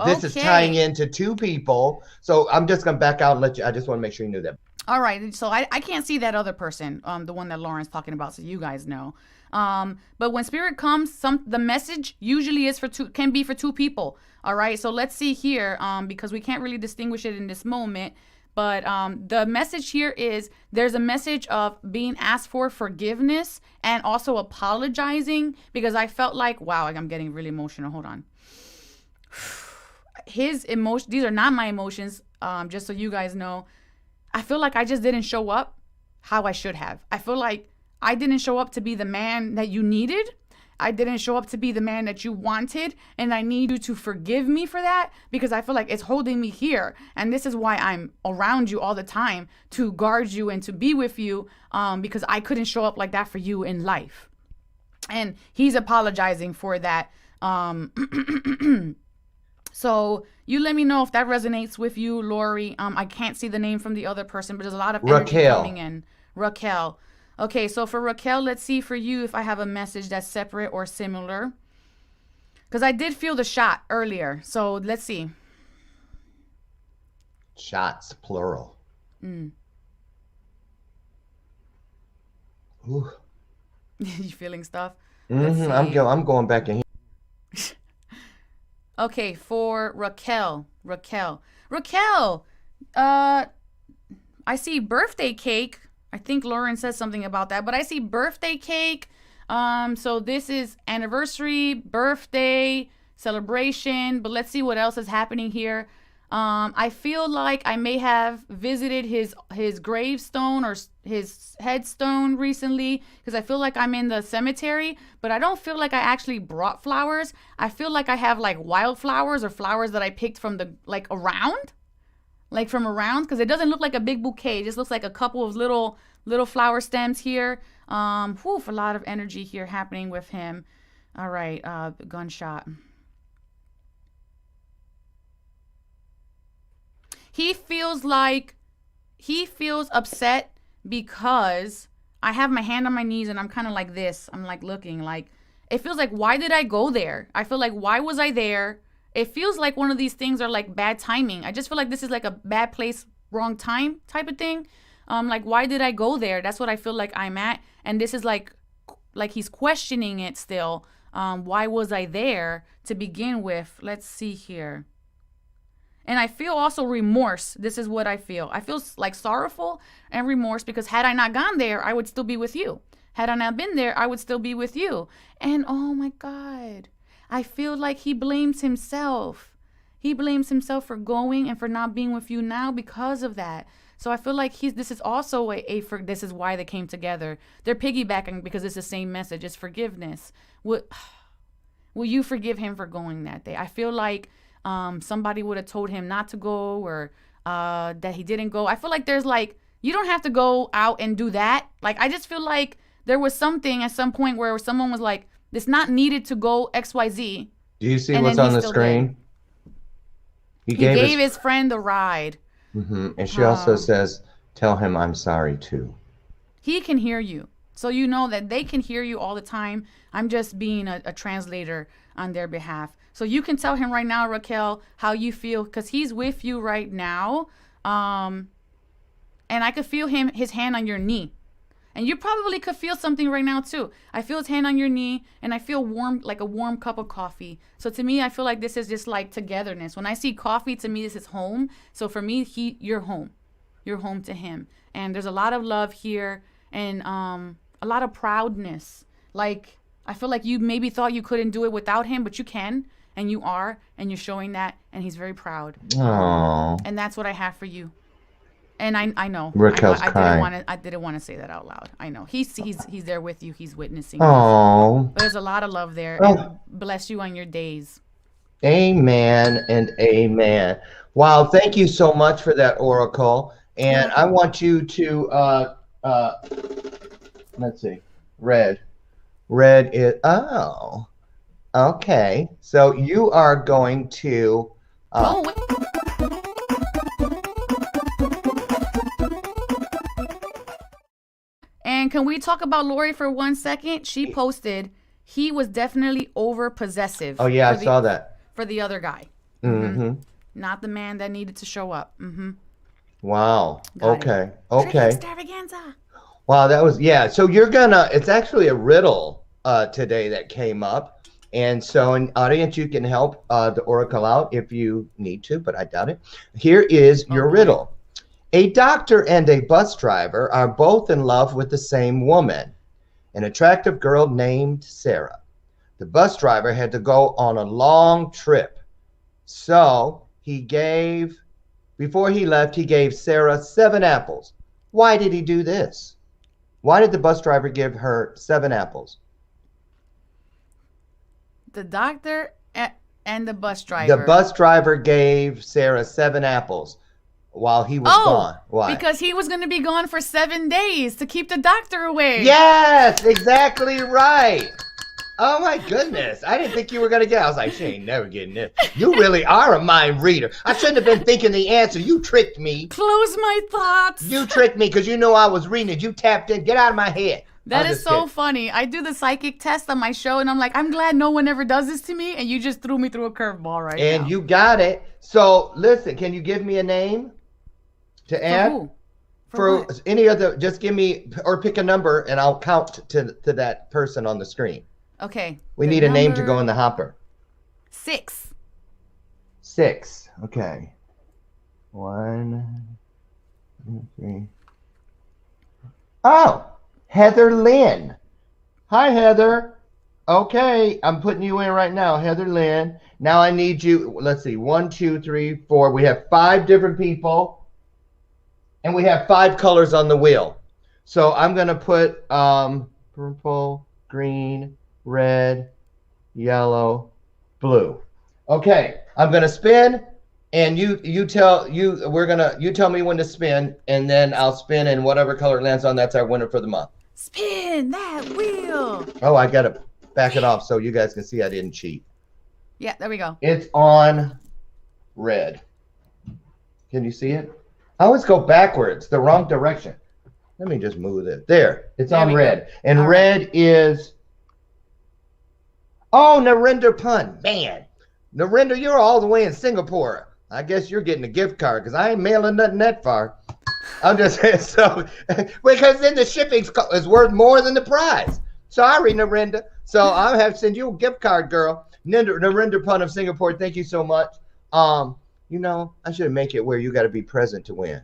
this is tying into two people. So I'm just going to back out and let you, I just want to make sure you knew that. All right. So I can't see that other person, the one that Lauren's talking about. So you guys know. But when spirit comes, the message usually is can be for two people. All right. So let's see here, because we can't really distinguish it in this moment. But the message here is there's a message of being asked for forgiveness and also apologizing, because I felt like, wow, I'm getting really emotional. Hold on. His emotion, these are not my emotions. Just so you guys know, I feel like I just didn't show up how I should have. I feel like I didn't show up to be the man that you needed. I didn't show up to be the man that you wanted. And I need you to forgive me for that, because I feel like it's holding me here. And this is why I'm around you all the time, to guard you and to be with you, because I couldn't show up like that for you in life. And he's apologizing for that. So you let me know if that resonates with you, Lori. I can't see the name from the other person, but there's a lot of energy coming in. Raquel. Okay, so for Raquel, let's see for you if I have a message that's separate or similar. Because I did feel the shot earlier. So let's see. Shots, plural. Ooh. You feeling stuff? I'm going back in here. Okay, for Raquel, I see birthday cake. I think Lauren says something about that, but I see birthday cake. So this is anniversary, birthday, celebration, but let's see what else is happening here. I feel like I may have visited his gravestone or his headstone recently, because I feel like I'm in the cemetery, but I don't feel like I actually brought flowers. I feel like I have like wildflowers or flowers that I picked from from around, because it doesn't look like a big bouquet. It just looks like a couple of little flower stems here. A lot of energy here happening with him. All right, gunshot. He feels upset because I have my hand on my knees and I'm kind of like this. I'm like looking like, it feels like, why did I go there? I feel like, why was I there? It feels like one of these things are like bad timing. I just feel like this is like a bad place, wrong time type of thing. Like, why did I go there? That's what I feel like I'm at. And this is like he's questioning it still. Why was I there to begin with? Let's see here. And I feel also remorse. This is what I feel. I feel like sorrowful and remorse, because had I not gone there, I would still be with you. Had I not been there, I would still be with you. And oh my God, I feel like he blames himself. He blames himself for going and for not being with you now because of that. So I feel like this is also this is why they came together. They're piggybacking because it's the same message. It's forgiveness. Will you forgive him for going that day? I feel like somebody would have told him not to go, or that he didn't go. I feel like there's like, you don't have to go out and do that. Like, I just feel like there was something at some point where someone was like, it's not needed to go XYZ. Do you see what's on the screen? He gave his friend a ride. And she also says, tell him I'm sorry too. He can hear you. So you know that they can hear you all the time. I'm just being a translator on their behalf. So you can tell him right now, Raquel, how you feel, because he's with you right now. And I could feel his hand on your knee. And you probably could feel something right now too. I feel his hand on your knee, and I feel warm, like a warm cup of coffee. So to me, I feel like this is just like togetherness. When I see coffee, to me, this is home. So for me, you're home. You're home to him. And there's a lot of love here, and a lot of proudness. Like, I feel like you maybe thought you couldn't do it without him, but you can, and you are, and you're showing that, and he's very proud. And that's what I have for you. And I know. Raquel's I didn't want to say that out loud. I know. He's there with you. He's witnessing. Oh. But there's a lot of love there. And bless you on your days. Amen and amen. Wow, thank you so much for that, Oracle. And I want you to let's see. Red is Okay. So you are going to. Oh, wait. And can we talk about Lori for 1 second? She posted he was definitely over possessive. Oh yeah, I saw that. For the other guy. Mm-hmm. Not the man that needed to show up. Wow. Got Okay. it. Okay. Extravaganza. Wow, that was So you're gonna. It's actually a riddle today that came up, and so in audience you can help the oracle out if you need to, but I doubt it. Here is your riddle. A doctor and a bus driver are both in love with the same woman, an attractive girl named Sarah. The bus driver had to go on a long trip, so before he left, he gave Sarah 7 apples. Why did he do this? Why did the bus driver give her 7 apples? The doctor and the bus driver. The bus driver gave Sarah 7 apples while he was gone. Why? Because he was going to be gone for 7 days to keep the doctor away. Yes, exactly right. Oh my goodness. I didn't think you were going to get it. I was like, she ain't never getting this. You really are a mind reader. I shouldn't have been thinking the answer. You tricked me. Close my thoughts. You tricked me because you know I was reading it. You tapped in. Get out of my head. That is so funny. I do the psychic test on my show, and I'm like, I'm glad no one ever does this to me, and you just threw me through a curveball right now. And you got it. So, listen, can you give me a name to add? Who? For any other, just give me, or pick a number, and I'll count to that person on the screen. Okay. We need a name to go in the hopper. 6. 6. Okay. 1, 2, 3. Oh, Heather Lynn. Hi, Heather. Okay, I'm putting you in right now, Heather Lynn. Now I need you. Let's see. 1, 2, 3, 4. We have 5 different people, and we have 5 colors on the wheel. So I'm gonna put purple, green, red, yellow, blue. Okay, I'm gonna spin, and you tell me when to spin, and then I'll spin, and whatever color it lands on, that's our winner for the month. Spin that wheel. Oh, I gotta back it off so you guys can see I didn't cheat. Yeah, there we go. It's on red. Can you see it? I always go backwards, the wrong direction. Let me just move it. There, it's on red. And all red is, oh, Narendra Pun. Man, Narendra, you're all the way in Singapore. I guess you're getting a gift card because I ain't mailing nothing that far. I'm just saying, so, because then the shipping is worth more than the prize. Sorry, Narendra. So I'll have to send you a gift card, girl. Narendra Pun of Singapore, thank you so much. You know, I should make it where you got to be present to win.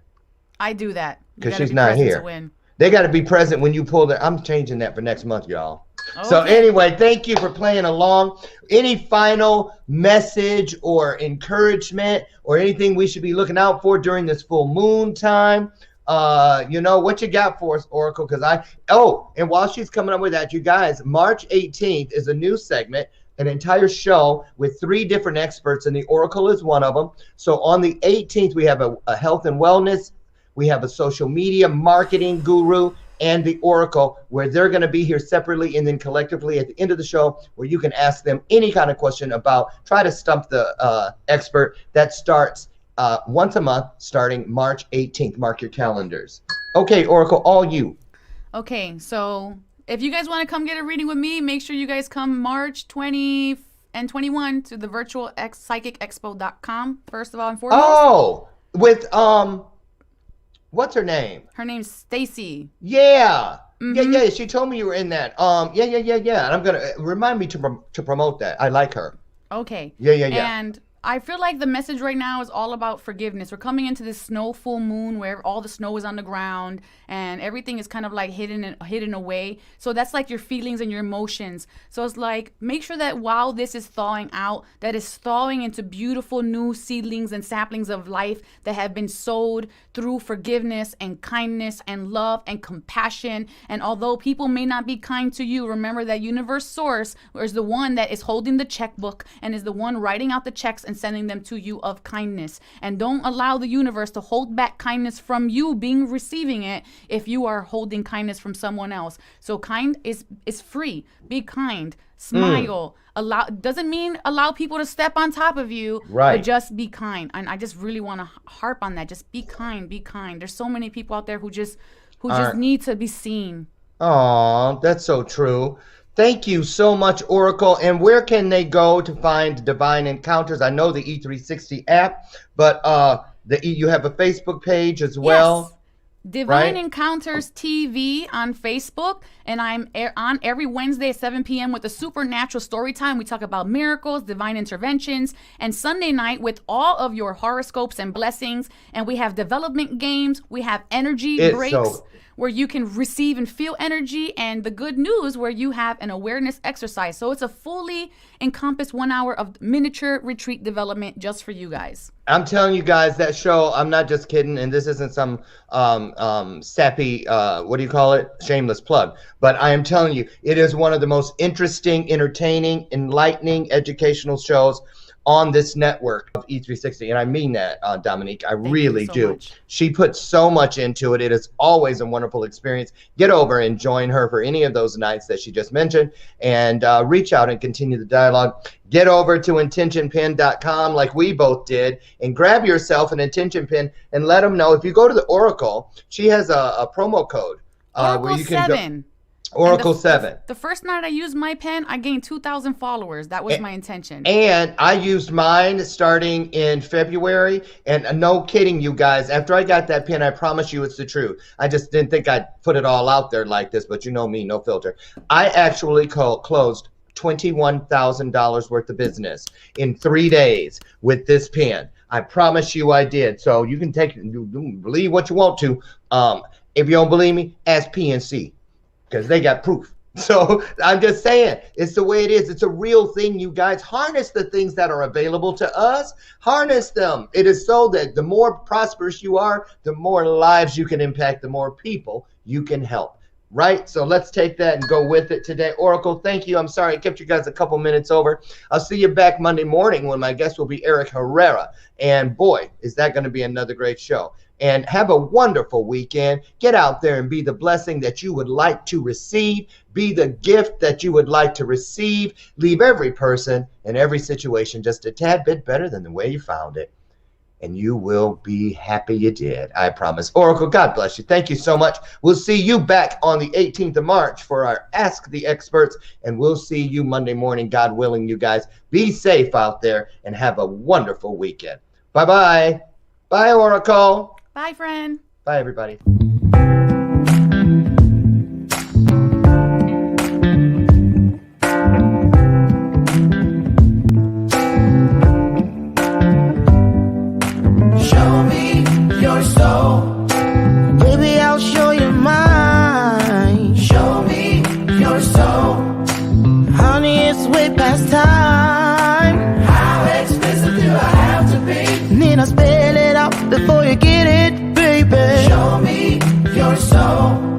I do that. Because she's not here. They got to be present when you pull their. I'm changing that for next month, y'all. Okay. So anyway, thank you for playing along. Any final message or encouragement or anything we should be looking out for during this full moon time? You know, what you got for us, Oracle? Because and while she's coming up with that, you guys, March 18th is a new segment, an entire show with 3 different experts, and the Oracle is one of them. So on the 18th, we have a health and wellness, we have a social media marketing guru, and the Oracle, where they're going to be here separately and then collectively at the end of the show, where you can ask them any kind of question try to stump the expert. That starts once a month starting March 18th. Mark your calendars. Okay, Oracle, all you. Okay, so if you guys want to come get a reading with me, make sure you guys come March 20 and 21 to the virtual psychicexpo.com, first of all and foremost. Oh, with, what's her name? Her name's Stacy. Yeah. Mm-hmm. Yeah. She told me you were in that. Yeah. And I'm going to remind me to promote that. I like her. Okay. Yeah. And I feel like the message right now is all about forgiveness. We're coming into this snow full moon where all the snow is on the ground and everything is kind of like hidden away. So that's like your feelings and your emotions. So it's like, make sure that while this is thawing out, that is thawing into beautiful new seedlings and saplings of life that have been sowed through forgiveness and kindness and love and compassion. And although people may not be kind to you, remember that universe source is the one that is holding the checkbook and is the one writing out the checks and sending them to you of kindness. And don't allow the universe to hold back kindness from you being receiving it if you are holding kindness from someone else. So kind is free. Be kind. Smile. Doesn't mean allow people to step on top of you, right? But just be kind. And I just really want to harp on that. Just be kind. Be kind. There's so many people out there who just need to be seen. Oh, that's so true. Thank you so much, Oracle. And where can they go to find Divine Encounters? I know the E360 app, but you have a Facebook page as well. Yes. Divine Encounters TV on Facebook, and I'm on every Wednesday at 7 p.m. with a supernatural story time. We talk about miracles, divine interventions, and Sunday night with all of your horoscopes and blessings. And we have development games. We have energy breaks where you can receive and feel energy, and the good news where you have an awareness exercise. So it's a fully encompassed 1 hour of miniature retreat development just for you guys. I'm telling you guys, that show, I'm not just kidding, and this isn't some sappy, what do you call it? Shameless plug. But I am telling you, it is one of the most interesting, entertaining, enlightening, educational shows on this network of E360. And I mean that, Dominique. I really do. She puts so much into it. It is always a wonderful experience. Get over and join her for any of those nights that she just mentioned, and reach out and continue the dialogue. Get over to intentionpin.com like we both did and grab yourself an intention pin and let them know. If you go to the Oracle, she has a promo code where you can 7. Oracle 7. The first night I used my pen, I gained 2,000 followers. That was my intention. And I used mine starting in February. And no kidding, you guys, after I got that pen, I promise you it's the truth. I just didn't think I'd put it all out there like this, but you know me, no filter. I actually closed $21,000 worth of business in 3 days with this pen. I promise you I did. So you can believe what you want to. If you don't believe me, ask PNC, because they got proof. So I'm just saying, it's the way it is. It's a real thing, you guys. Harness the things that are available to us. Harness them. It is so that the more prosperous you are, the more lives you can impact, the more people you can help. Right? So let's take that and go with it today. Oracle, thank you. I'm sorry I kept you guys a couple minutes over. I'll see you back Monday morning when my guest will be Eric Herrera. And boy, is that going to be another great show. And have a wonderful weekend. Get out there and be the blessing that you would like to receive. Be the gift that you would like to receive. Leave every person and every situation just a tad bit better than the way you found it. And you will be happy you did, I promise. Oracle, God bless you. Thank you so much. We'll see you back on the 18th of March for our Ask the Experts, and we'll see you Monday morning, God willing, you guys. Be safe out there and have a wonderful weekend. Bye-bye. Bye, Oracle. Bye, friend. Bye, everybody. Soul. Baby, I'll show you mine. Show me your soul. Honey, it's way past time. How expensive do I have to be? Need I spell it out before you get it, baby? Show me your soul.